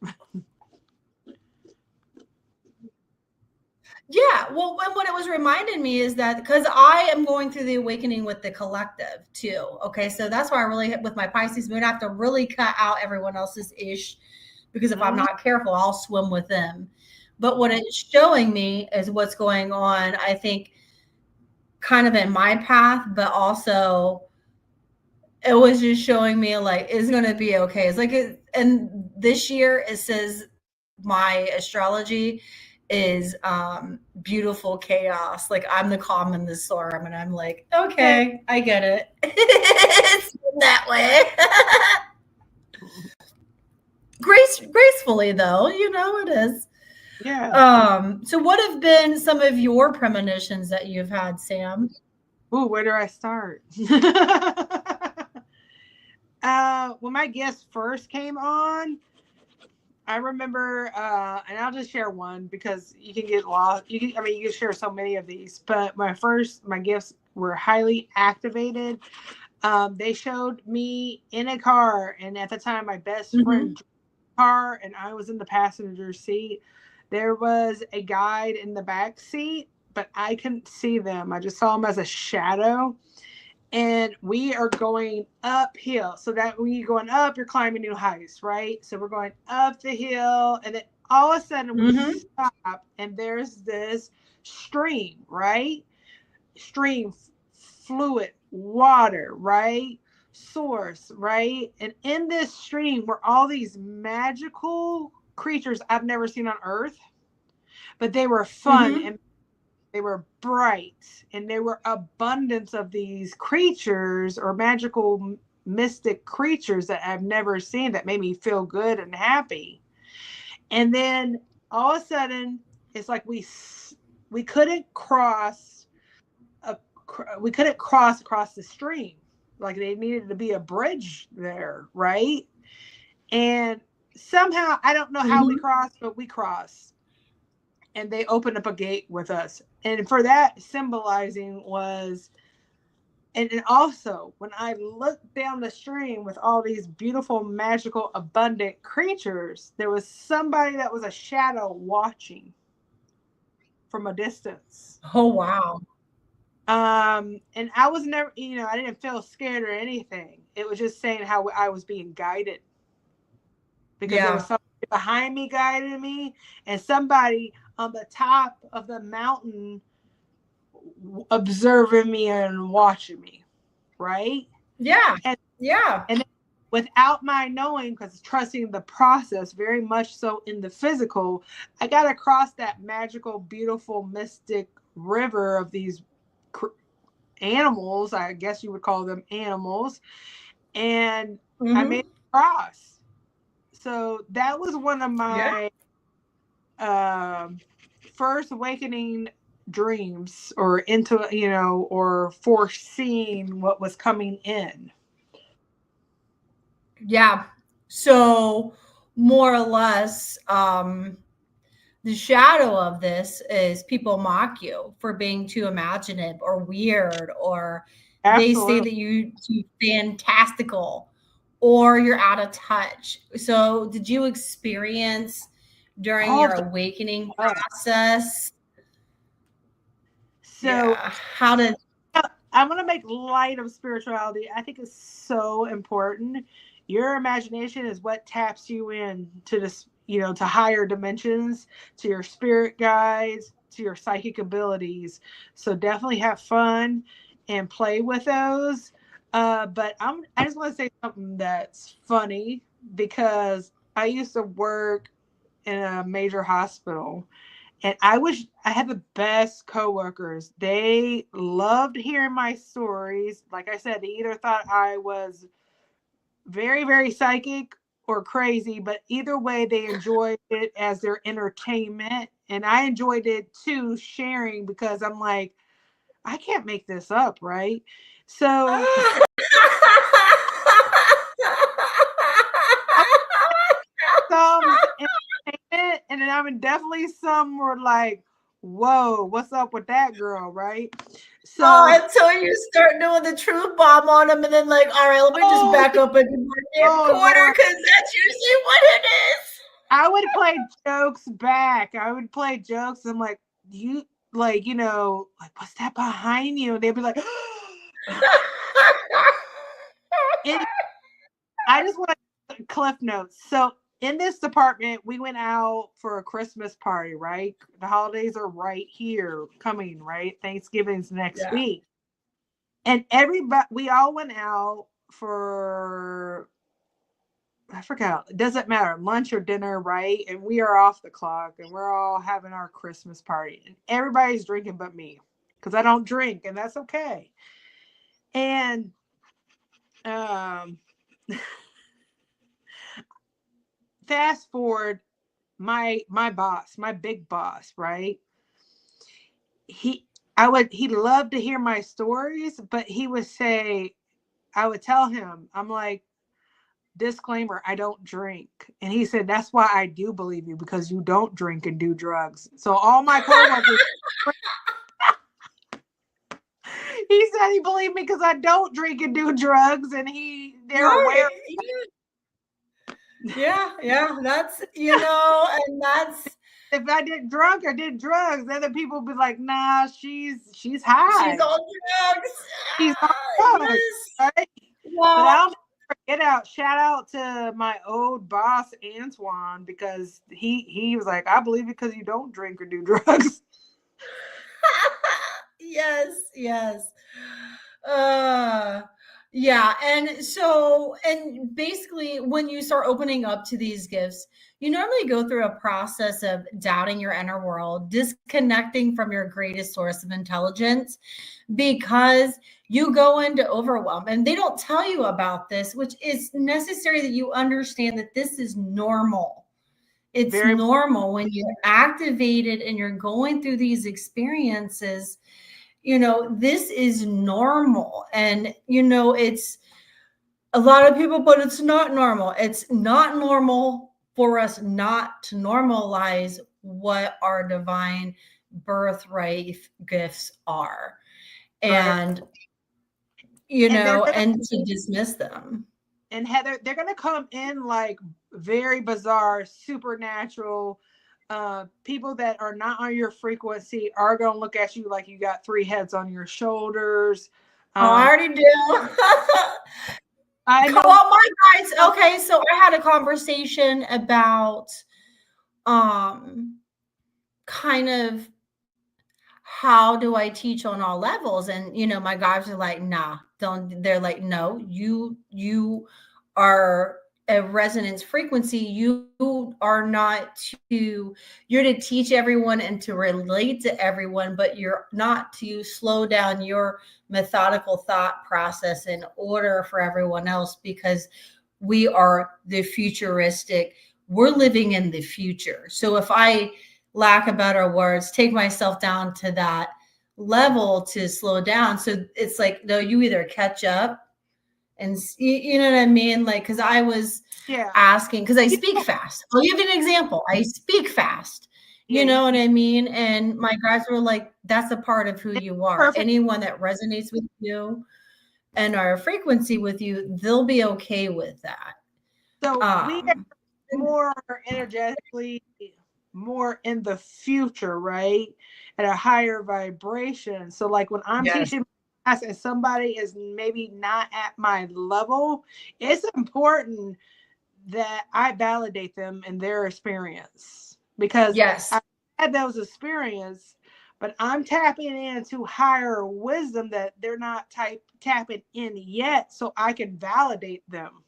Yeah, well, and what it was reminding me is that because I am going through the awakening with the collective too. Okay, so that's why I really, with my Pisces moon, I have to really cut out everyone else's ish, because if I'm not careful, I'll swim with them. But what it's showing me is what's going on, I think, kind of in my path, but also it was just showing me like it's going to be okay. It's like, and this year it says my astrology is beautiful chaos. Like I'm the calm in the storm, and I'm like, okay, I get it. It's that way. Gracefully though, it is. Yeah. So what have been some of your premonitions that you've had, Sam? Ooh, where do I start? When my guest first came on, I remember, and I'll just share one because you can get lost. You can share so many of these, but my gifts were highly activated. They showed me in a car, and at the time, my best friend drove the car, and I was in the passenger seat. There was a guide in the back seat, but I couldn't see them. I just saw them as a shadow. And we are going uphill. So that when you're going up, you're climbing new heights, right? So we're going up the hill, and then all of a sudden we stop, and there's this stream, right? Stream, fluid, water, right? Source, right? And in this stream were all these magical creatures I've never seen on Earth, but they were fun and they were bright, and there were abundance of these creatures or magical mystic creatures that I've never seen that made me feel good and happy. And then all of a sudden, it's like we couldn't cross across the stream. Like they needed to be a bridge there, right? And somehow, I don't know how we crossed, but we crossed. And they opened up a gate with us. And for that, symbolizing was, and also when I looked down the stream with all these beautiful, magical, abundant creatures, there was somebody that was a shadow watching from a distance. Oh, wow. And I was never, I didn't feel scared or anything. It was just saying how I was being guided. Because there was somebody behind me guiding me, and somebody on the top of the mountain observing me and watching me, right? Yeah. And without my knowing, because trusting the process very much so in the physical, I got across that magical, beautiful, mystic river of these animals. I guess you would call them animals. And I made it across. So that was one of my first awakening dreams, or into, or foreseeing what was coming in. Yeah. So more or less, the shadow of this is people mock you for being too imaginative or weird, or they say that you're too fantastical, or you're out of touch. So did you experience during your awakening process? So how did I want to make light of spirituality? I think it's so important. Your imagination is what taps you in to this, to higher dimensions, to your spirit guides, to your psychic abilities. So definitely have fun and play with those. But I just want to say something that's funny, because I used to work in a major hospital, and I had the best coworkers. They loved hearing my stories. Like I said, they either thought I was very, very psychic or crazy, but either way, they enjoyed it as their entertainment. And I enjoyed it too, sharing, because I'm like, I can't make this up, right? So And I mean, definitely some were like, whoa, what's up with that girl, right? So until you start doing the truth bomb on them, and then like, all right, let me just back up and do my corner, because that's usually what it is. I would play jokes back. I would play jokes. I'm like, you like, you know, like, what's that behind you? And they'd be like, I just want to cliff notes. So in this department, we went out for a Christmas party, right? The holidays are right here coming, right? Thanksgiving's next week. And everybody, we all went out for, I forgot, it doesn't matter, lunch or dinner, right? And we are off the clock and we're all having our Christmas party. And everybody's drinking but me, because I don't drink, and that's okay. And fast forward, my boss, my big boss, right? He loved to hear my stories, but he would say, I would tell him, I'm like, disclaimer, I don't drink. And he said, that's why I do believe you, because you don't drink and do drugs. So all my coworkers, he said he believed me because I don't drink and do drugs, and they're aware. Yeah, that's, you know, and that's, if I did drunk or did drugs, other people would be like, nah, she's high. She's on drugs. She's on drugs, right? Well, but I'll get out. Shout out to my old boss, Antoine, because he was like, I believe it because you don't drink or do drugs. Yes. Yeah. And basically when you start opening up to these gifts, you normally go through a process of doubting your inner world, disconnecting from your greatest source of intelligence, because you go into overwhelm. And they don't tell you about this, which is necessary that you understand that this is normal. It's normal when you're activated and you're going through these experiences. You know, this is normal. And, you know, it's a lot of people, but it's not normal. It's not normal for us not to normalize what our divine birthright gifts are. And, you know, and to dismiss them. And Heather, they're going to come in like very bizarre, supernatural, people that are not on your frequency are going to look at you like you got 3 heads on your shoulders. I already do. I know. Well, my guys, okay, so I had a conversation about kind of how do I teach on all levels? And, you know, my guys are like, nah, don't. They're like, no, you are a resonance frequency. You are not you're to teach everyone and to relate to everyone, but you're not to slow down your methodical thought process in order for everyone else, because we are the futuristic. We're living in the future. So if I lack of better words, take myself down to that level to slow down. So it's like, no, you either catch up. And you know what I mean? Like, because I was asking, because I speak fast. I'll give you an example. I speak fast. You know what I mean? And my guys were like, that's a part of who you are. Perfect. Anyone that resonates with you and our frequency with you, they'll be okay with that. So we are more energetically, more in the future, right? At a higher vibration. So like when I'm teaching and somebody is maybe not at my level, it's important that I validate them in their experience, because I had those experiences, but I'm tapping into higher wisdom that they're not tapping in yet, so I can validate them.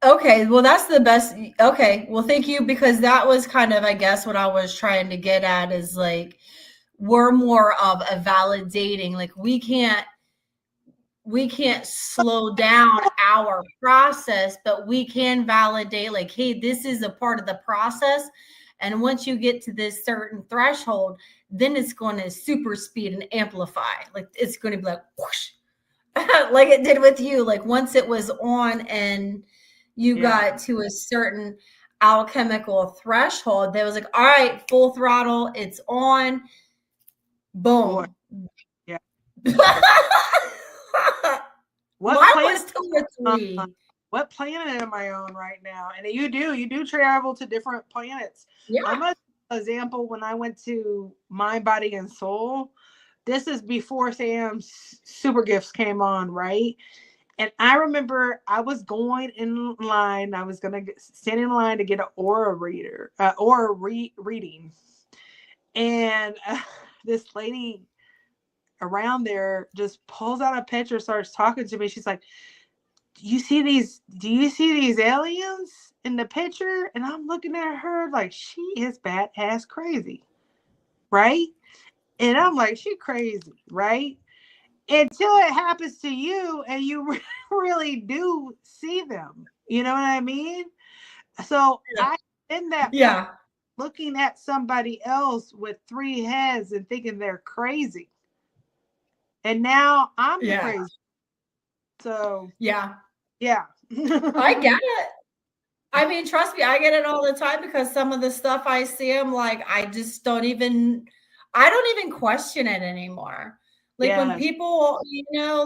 Okay, well, that's the best. Okay, well, thank you, because that was kind of, I guess, what I was trying to get at is like, we're more of a validating, like we can't slow down our process, but we can validate like, hey, this is a part of the process. And once you get to this certain threshold, then it's going to super speed and amplify. Like it's going to be like whoosh, like it did with you. Like once it was on and you got to a certain alchemical threshold that was like, all right, full throttle, it's on. Boom. Yeah. Mine was 2 or 3. What planet am I on right now? And you do travel to different planets. Yeah. I'm an example when I went to Mind, Body, and Soul. This is before Sam's super gifts came on, right? And I remember I was going in line. I was going to stand in line to get an aura reading. And this lady around there just pulls out a picture, starts talking to me. She's like, do you see these aliens in the picture? And I'm looking at her like, she is badass crazy, right? And I'm like, she crazy, right? Until it happens to you and you really do see them. You know what I mean? So I in that looking at somebody else with 3 heads and thinking they're crazy. And now I'm the crazy. So yeah. I get it. I mean, trust me, I get it all the time because some of the stuff I see, I'm like, I don't even question it anymore. Like when people,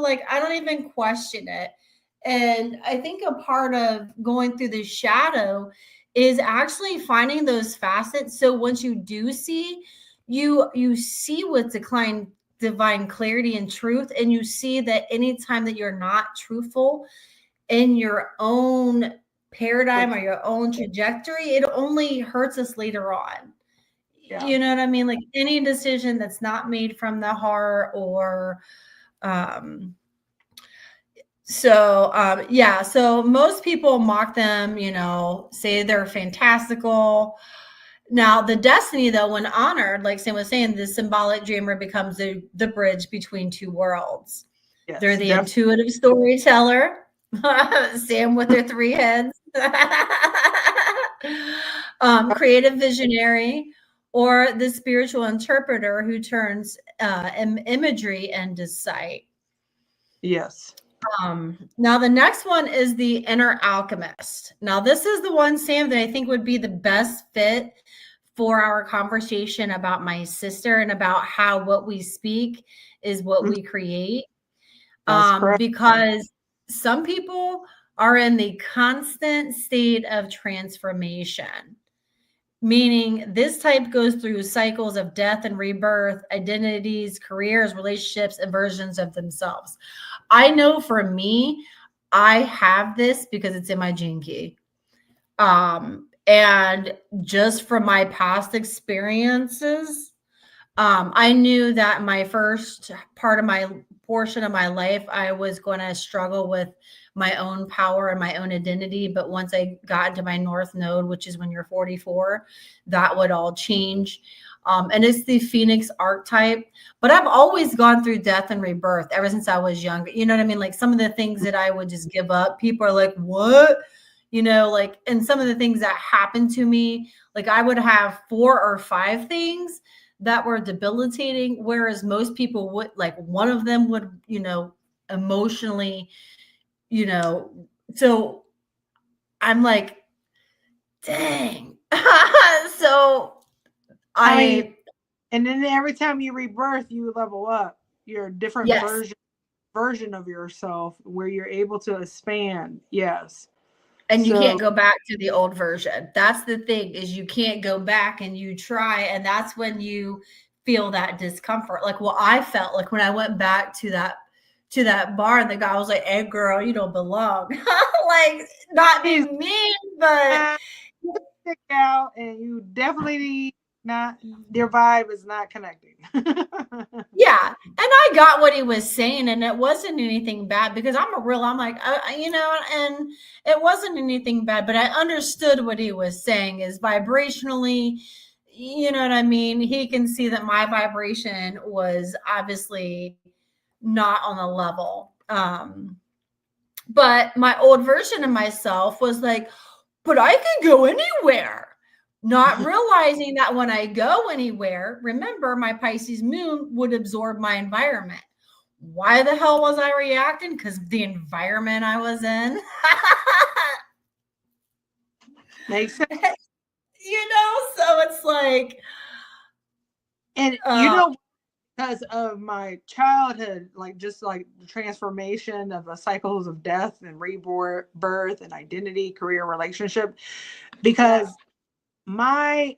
like I don't even question it. And I think a part of going through the shadow is actually finding those facets. So once you do see, you see with divine clarity and truth, and you see that anytime that you're not truthful in your own paradigm or your own trajectory, it only hurts us later on. Yeah. You know what I mean? Like any decision that's not made from the heart or so most people mock them, say they're fantastical. Now the destiny though, when honored, like Sam was saying, the symbolic dreamer becomes the bridge between 2 worlds. Yes, they're the intuitive storyteller. Sam with their 3 heads. Creative visionary, or the spiritual interpreter who turns imagery into sight. Yes. Now the next one is the Inner Alchemist. Now this is the one, Sam, that I think would be the best fit for our conversation about my sister and about how what we speak is what we create. Because some people are in the constant state of transformation, meaning this type goes through cycles of death and rebirth, identities, careers, relationships, and versions of themselves. I know for me, I have this because it's in my gene key. And just from my past experiences, I knew that my first portion of my life, I was going to struggle with my own power and my own identity. But once I got into my North Node, which is when you're 44, that would all change. And it's the Phoenix archetype. But I've always gone through death and rebirth ever since I was younger. You know what I mean? Like some of the things that I would just give up, people are like, what? And some of the things that happened to me, like I would have 4 or 5 things that were debilitating, whereas most people would, like one of them would, emotionally, so I'm like, dang. So I mean, and then every time you rebirth, you level up. You're a different version of yourself where you're able to expand. Yes. And you can't go back to the old version. That's the thing, is you can't go back, and you try. And that's when you feel that discomfort. Like, well, I felt like when I went back to that bar, and the guy was like, hey girl, you don't belong. Like, not being mean, but you stick out, and you definitely not, your vibe is not connecting. Yeah. And I got what he was saying, and it wasn't anything bad, because I'm like, and it wasn't anything bad, but I understood what he was saying is vibrationally, you know what I mean? He can see that my vibration was obviously not on the level. But my old version of myself was like, but I can go anywhere. Not realizing that when I go anywhere, remember, my Pisces moon would absorb my environment. Why the hell was I reacting? Because the environment I was in. Makes sense. So it's like, And because of my childhood, like just like the transformation of the cycles of death and rebirth and identity, career, relationship, because my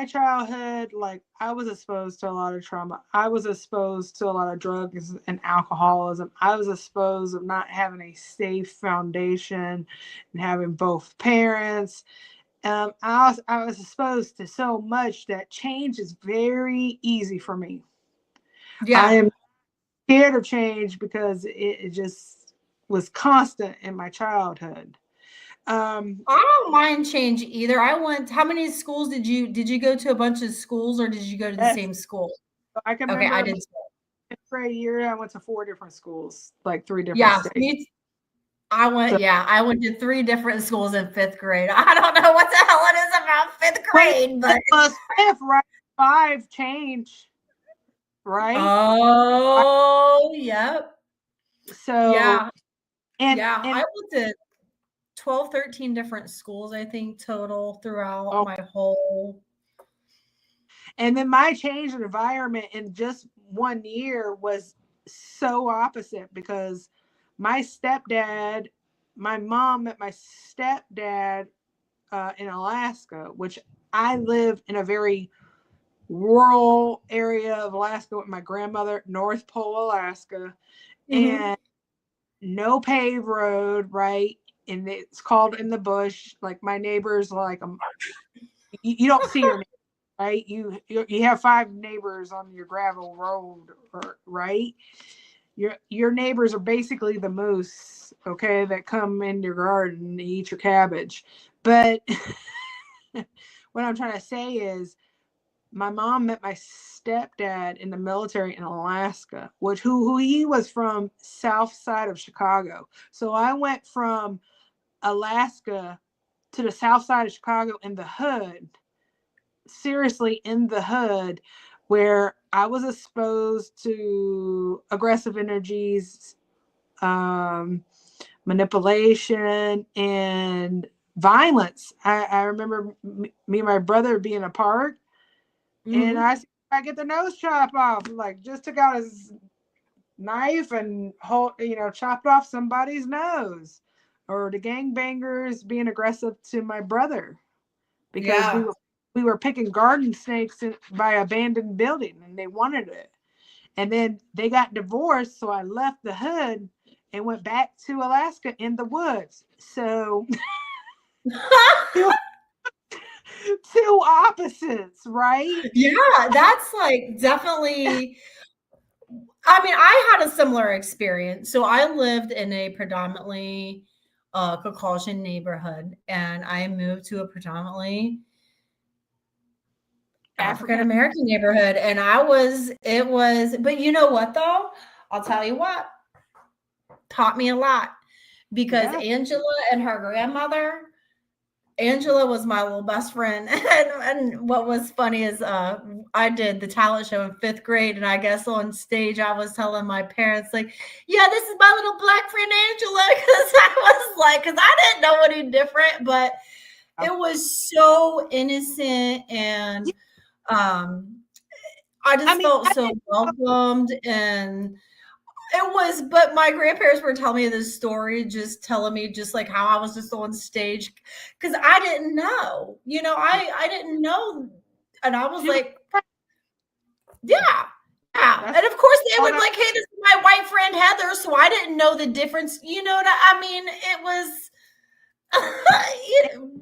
childhood, like I was exposed to a lot of trauma. I was exposed to a lot of drugs and alcoholism. I was exposed of not having a safe foundation and having both parents. I was exposed to so much that change is very easy for me. I am scared of change because it just was constant in my childhood. I don't mind change either. How many schools did you go to? A bunch of schools, or did you go to the same school? I can remember. remember I did. Fifth grade year, I went to 4 different schools, like 3 different states. I went to 3 different schools in 5th grade. I don't know what the hell it is about 5th grade, but plus 5th, right? 5 change, right? Oh, yep. So I and went to 12, 13 different schools, I think, total throughout my whole. And then my change in environment in just 1 year was so opposite, because my mom met my stepdad in Alaska, which I live in a very rural area of Alaska with my grandmother, North Pole, Alaska, and no paved road, right? And it's called in the bush. Like my neighbors, like you don't see your neighbors, right? You have 5 neighbors on your gravel road, right? Your neighbors are basically the moose, okay, that come in your garden and eat your cabbage. But what I'm trying to say is, my mom met my stepdad in the military in Alaska, who he was from south side of Chicago. So I went from Alaska to the south side of Chicago in the hood, seriously in the hood, where I was exposed to aggressive energies, manipulation, and violence. I remember me and my brother being apart, and I get the nose chopped off. Like, just took out his knife and chopped off somebody's nose. Or the gangbangers being aggressive to my brother because we were picking garden snakes by abandoned building, and they wanted it. And then they got divorced, so I left the hood and went back to Alaska in the woods. So two opposites, right? Yeah, that's like definitely. I mean, I had a similar experience. So I lived in a predominantly Caucasian neighborhood, and I moved to a predominantly African American neighborhood. And but you know what though? I'll tell you what, taught me a lot, because Angela and her grandmother, Angela was my little best friend. And what was funny is I did the talent show in 5th grade, and I guess on stage I was telling my parents, like, yeah, this is my little black friend Angela, because I didn't know any different, but it was so innocent, and I just felt so welcomed. And but my grandparents were telling me this story, just telling me just like how I was just on stage, because I didn't know, I didn't know. And I was like, yeah. And of course they would like, hey, this is my white friend Heather. So I didn't know the difference. I mean, it was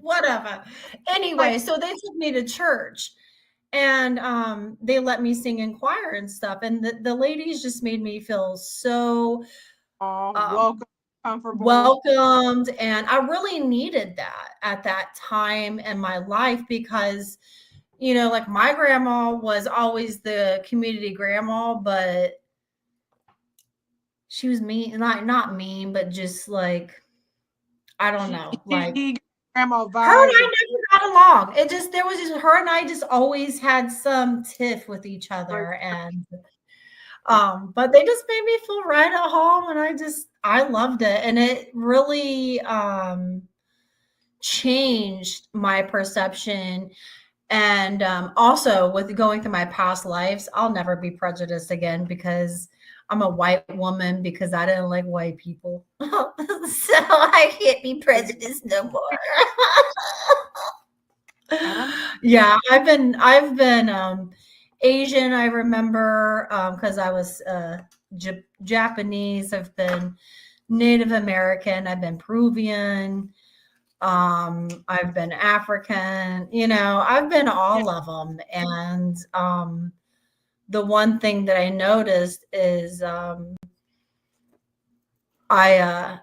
whatever. Anyway, so they took me to church. And they let me sing in choir and stuff. And the ladies just made me feel so welcomed. And I really needed that at that time in my life, because, like my grandma was always the community grandma, but she was mean, not mean, but just like, I don't know. Like, grandma vibe. Her and I never got along. There was just her and I just always had some tiff with each other, and but they just made me feel right at home, and I loved it, and it really changed my perception. And also with going through my past lives, I'll never be prejudiced again because I'm a white woman because I didn't like white people. So I can't be prejudiced no more. Yeah, I've been Asian, I remember, because I was Japanese. I've been Native American. I've been Peruvian. I've been African. I've been all of them. And the one thing that I noticed is I'm a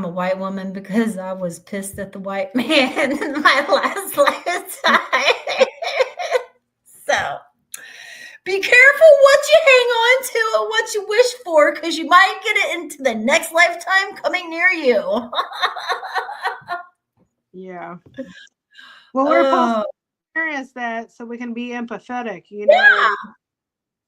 white woman because I was pissed at the white man in my last lifetime. So be careful what you hang on to and what you wish for, because you might get it into the next lifetime coming near you. Yeah. Well, we're supposed to experience that so we can be empathetic, Yeah.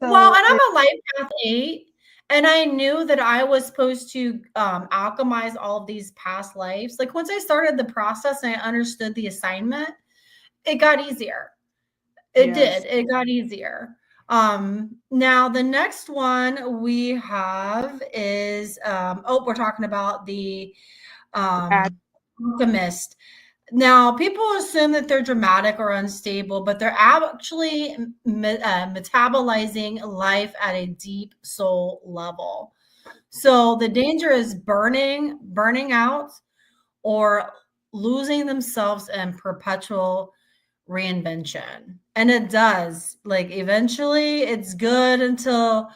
So well, and I'm a life path 8. And I knew that I was supposed to alchemize all of these past lives. Like once I started the process and I understood the assignment, it got easier. It did. It got easier. Now the next one we have is we're talking about the Alchemist. Now, people assume that they're dramatic or unstable, but they're actually metabolizing life at a deep soul level. So the danger is burning out, or losing themselves in perpetual reinvention. And it does. Like eventually it's good until,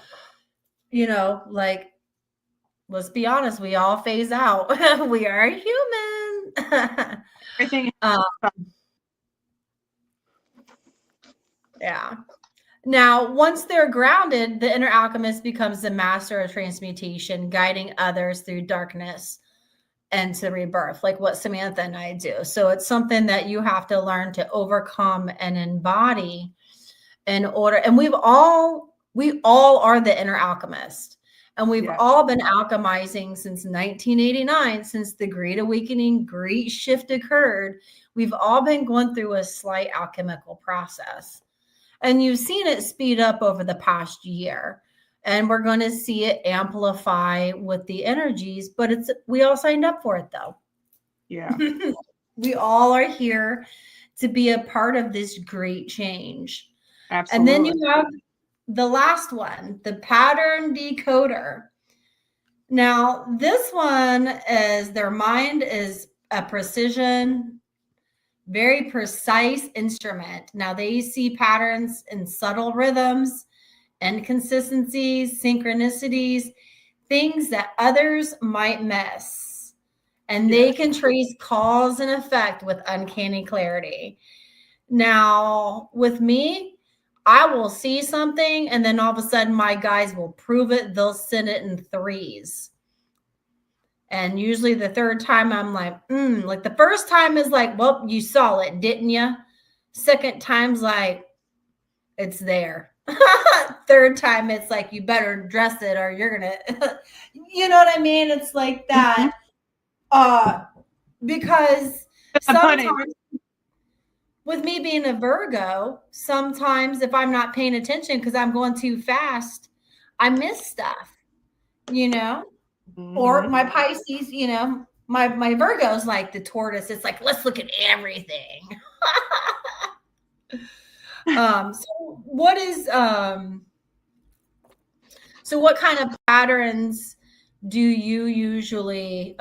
let's be honest, we all phase out. We are human. Everything. Yeah. Now, once they're grounded, the inner alchemist becomes the master of transmutation, guiding others through darkness and to rebirth, like what Samantha and I do. So it's something that you have to learn to overcome and embody in order. And we all are the inner alchemist. And we've all been alchemizing since 1989, since the Great Awakening, Great Shift occurred. We've all been going through a slight alchemical process. And you've seen it speed up over the past year. And we're going to see it amplify with the energies, but we all signed up for it though. Yeah. We all are here to be a part of this great change. Absolutely. And then you have the last one, the Pattern Decoder. Now, this one is their mind is a precision, very precise instrument. Now, they see patterns in subtle rhythms, inconsistencies, synchronicities, things that others might miss. And they can trace cause and effect with uncanny clarity. Now, with me, I will see something and then all of a sudden my guys will prove it. They'll send it in 3s. And usually the third time I'm like, like the first time is like, well, you saw it, didn't you? Second time's like, it's there. Third time it's like, you better address it or you're going to, you know what I mean? It's like that. Because sometimes with me being a Virgo, sometimes if I'm not paying attention because I'm going too fast, I miss stuff, or my Pisces, my Virgo's like the tortoise. It's like, let's look at everything. So what kind of patterns do you usually,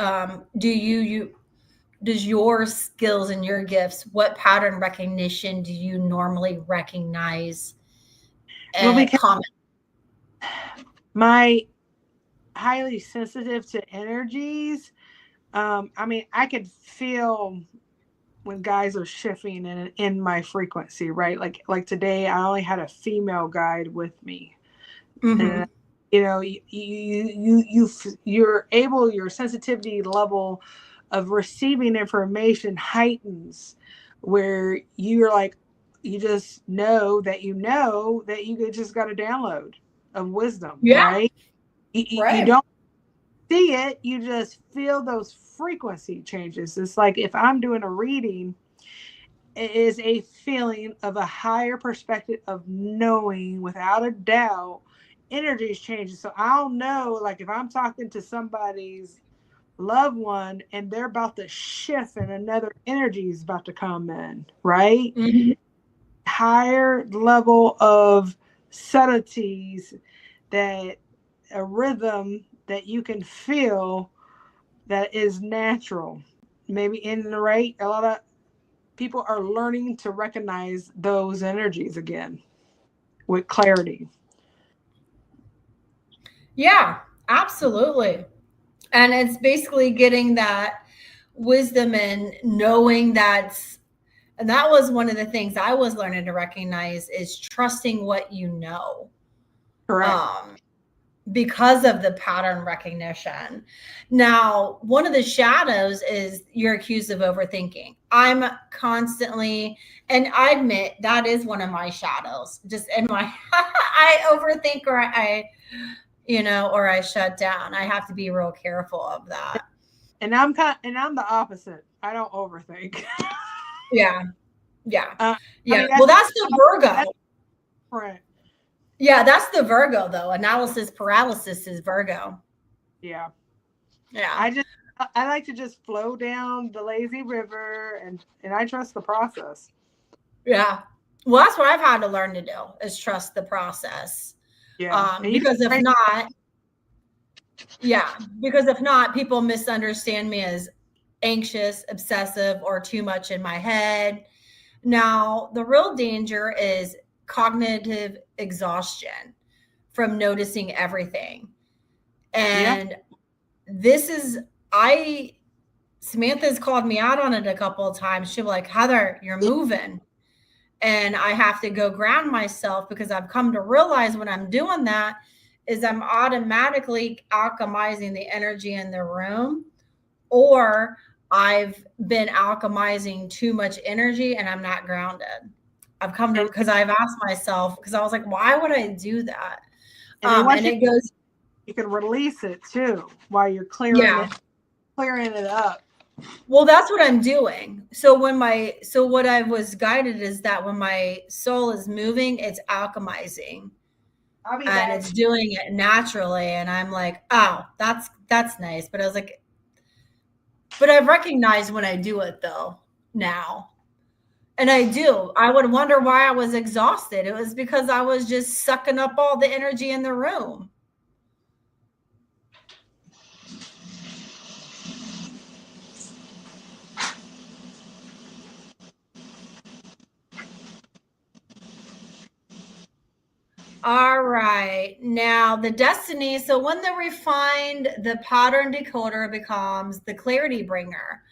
does your skills and your gifts, what pattern recognition do you normally recognize and comment? My highly sensitive to energies. I could feel when guys are shifting in my frequency, right? Like today, I only had a female guide with me. Mm-hmm. And, your sensitivity level of receiving information heightens, where you're like, you just know that you just got a download of wisdom, right? You don't see it, you just feel those frequency changes. It's like if I'm doing a reading, it is a feeling of a higher perspective of knowing without a doubt energy is changing. So I'll know, like if I'm talking to somebody's loved one and they're about to shift and another energy is about to come in, right? Mm-hmm. Higher level of subtleties, that a rhythm that you can feel that is natural. Maybe in the rate, a lot of people are learning to recognize those energies again with clarity. Yeah, absolutely. And it's basically getting that wisdom and knowing and that was one of the things I was learning to recognize is trusting what you know. Correct. Because of the pattern recognition. Now, one of the shadows is you're accused of overthinking. I'm constantly, and I admit that is one of my shadows. Just in my, I overthink or or I shut down. I have to be real careful of that. And I'm the opposite. I don't overthink. Yeah. Yeah. I mean, well, that's the Virgo. That's different. Yeah, that's the Virgo though. Analysis paralysis is Virgo. Yeah. Yeah. I like to just flow down the lazy river and I trust the process. Yeah. Well, that's what I've had to learn to do is trust the process. Yeah. Because if not, people misunderstand me as anxious, obsessive, or too much in my head. Now, the real danger is cognitive exhaustion from noticing everything. And Samantha's called me out on it a couple of times. She'll be like, Heather, you're moving. And I have to go ground myself because I've come to realize when I'm doing that is I'm automatically alchemizing the energy in the room, or I've been alchemizing too much energy and I'm not grounded. I've come to, because I've asked myself, because I was like, why would I do that? And it goes, you can release it too while you're clearing it up. Well, that's what I'm doing. So what I was guided is that when my soul is moving, it's alchemizing. And it's doing it naturally. And I'm like, oh, that's nice. But I was like, but I recognize when I do it though now. And I do. I would wonder why I was exhausted. It was because I was just sucking up all the energy in the room. All right. Now the destiny. So when they're refined, the pattern decoder becomes the clarity bringer,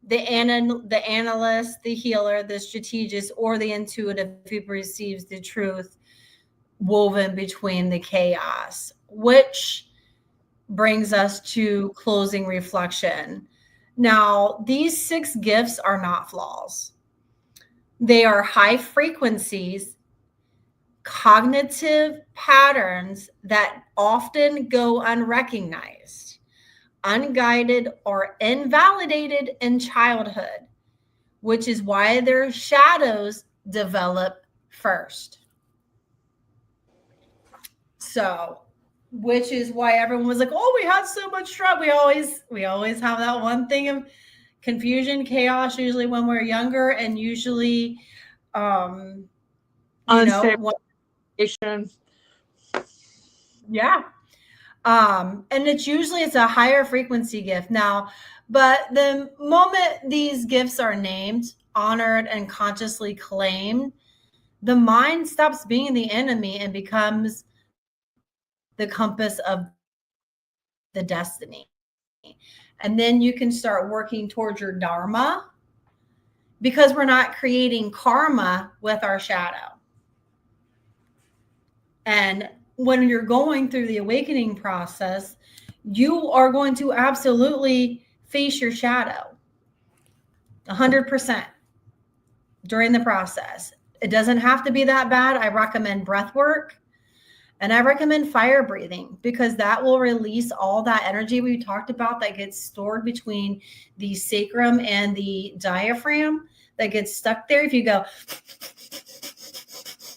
the analyst, the healer, the strategist, or the intuitive who perceives the truth woven between the chaos, which brings us to closing reflection. Now, these 6 gifts are not flaws. They are high frequencies, cognitive patterns that often go unrecognized, unguided, or invalidated in childhood, which is why their shadows develop first. So, which is why everyone was like, oh, we had so much trouble. We always have that one thing of confusion, chaos, usually when we're younger, and usually yeah. And it's a higher frequency gift now, but the moment these gifts are named, honored, and consciously claimed, the mind stops being the enemy and becomes the compass of the destiny. And then you can start working towards your dharma, because we're not creating karma with our shadow. And when you're going through the awakening process, you are going to absolutely face your shadow 100% during the process. It doesn't have to be that bad. I recommend breath work. And I recommend fire breathing because that will release all that energy we talked about that gets stored between the sacrum and the diaphragm that gets stuck there. If you go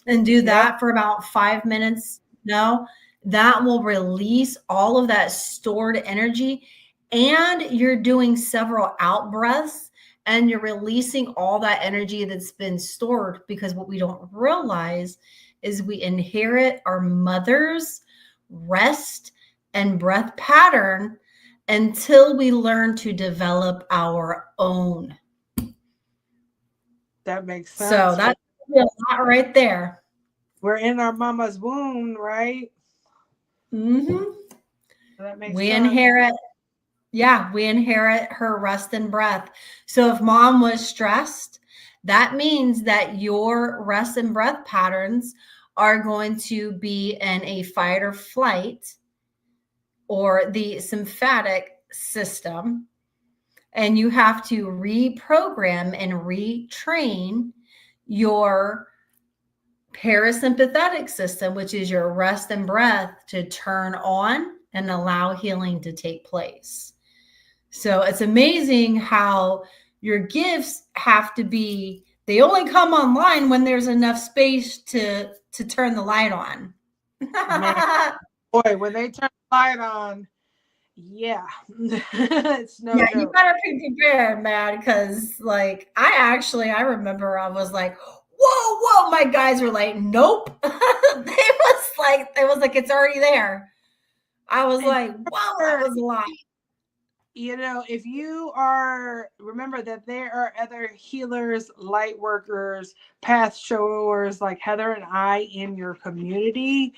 and do that for about 5 minutes, that will release all of that stored energy. And you're doing several out breaths and you're releasing all that energy that's been stored, because what we don't realize is we inherit our mother's rest and breath pattern until we learn to develop our own. That makes sense. So that's a lot right there. We're in our mama's womb, right? Mm-hmm. That makes We sense. we inherit her rest and breath. So if mom was stressed, that means that your rest and breath patterns are going to be in a fight or flight or the sympathetic system. And you have to reprogram and retrain your parasympathetic system, which is your rest and breath, to turn on and allow healing to take place. So it's amazing how your gifts have to be, they only come online when there's enough space to turn the light on. Boy, when they turn the light on, it's no joke. You better be prepared, man, because like I remember I was like, whoa, my guys were like, nope. It was like it's already there. I was like, whoa, that was a lot. You know, if you are, remember that there are other healers, light workers, path showers like Heather and I in your community,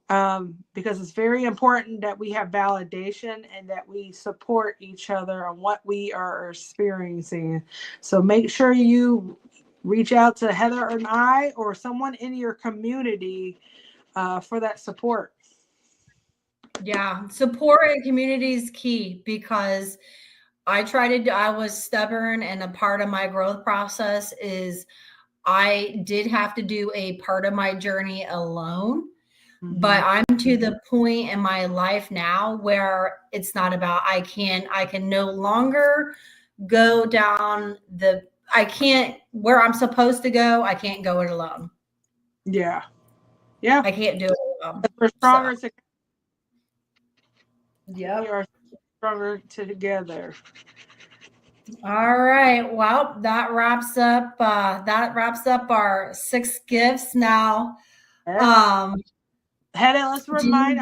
because it's very important that we have validation and that we support each other on what we are experiencing. So make sure you reach out to Heather and I or someone in your community for that support. Yeah, support and community is key, because I was stubborn, and a part of my growth process is I did have to do a part of my journey alone. Mm-hmm. But I'm to the point in my life now where it's not about, I can no longer go down where I'm supposed to go. I can't go it alone. Yeah. I can't do it alone. We're stronger together. Yeah. We are stronger together. All right. Well, that wraps up our 6 gifts now. Heather, let's remind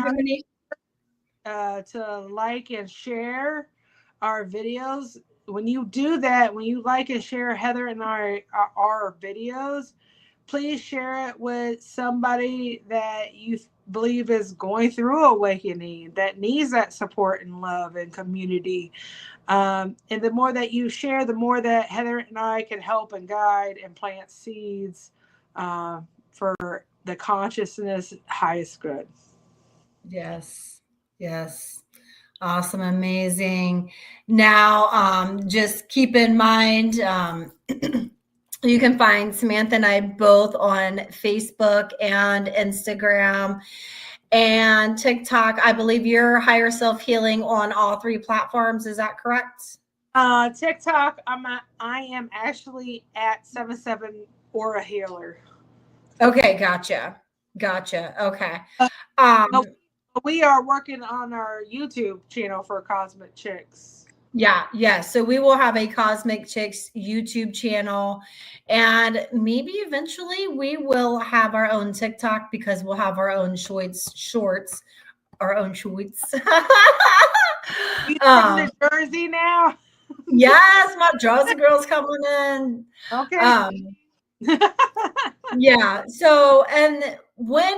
to like and share our videos. When you do that, when you like and share Heather and our videos, please share it with somebody that you believe is going through awakening, that needs that support and love and community. And the more that you share, the more that Heather and I can help and guide and plant seeds for the consciousness highest good. Yes. Awesome. Amazing. Now, just keep in mind, you can find Samantha and I both on Facebook and Instagram and TikTok. I believe you're Higher Self Healing on all 3 platforms. Is that correct? TikTok, I am actually at 77 Aura Healer. Okay, gotcha. Okay. We are working on our YouTube channel for Cosmic Chix. Yeah. So we will have a Cosmic Chix YouTube channel, and maybe eventually we will have our own TikTok, because we'll have our own shorts, our own shorts. You from New Jersey now? Yes, my Jersey girl's coming in. Okay. Yeah. So, and when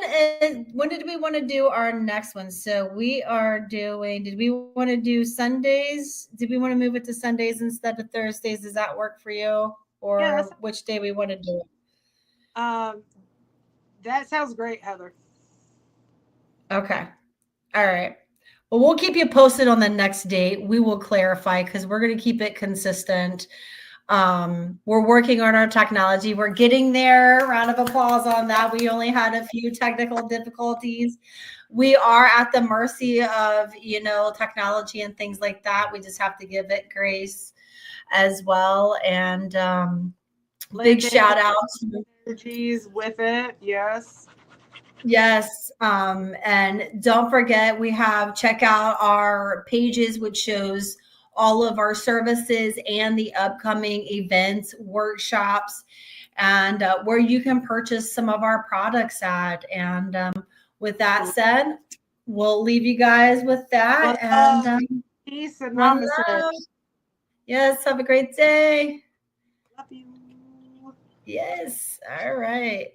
did we want to do our next one? So did we want to do Sundays? Did we want to move it to Sundays instead of Thursdays? Does that work for you? Or which day we want to do it? That sounds great, Heather. Okay. All right. Well, we'll keep you posted on the next date. We will clarify, because we're going to keep it consistent. We're working on our technology. We're getting there. Round of applause on that. We only had a few technical difficulties. We are at the mercy of, technology and things like that. We just have to give it grace as well. And big shout out to energies with it. Yes. Yes. And don't forget, check out our pages, which shows all of our services and the upcoming events, workshops, and where you can purchase some of our products at. And with that said, we'll leave you guys with that. And peace and one namaste. love. Yes. Have a great day. Love you. Yes. All right.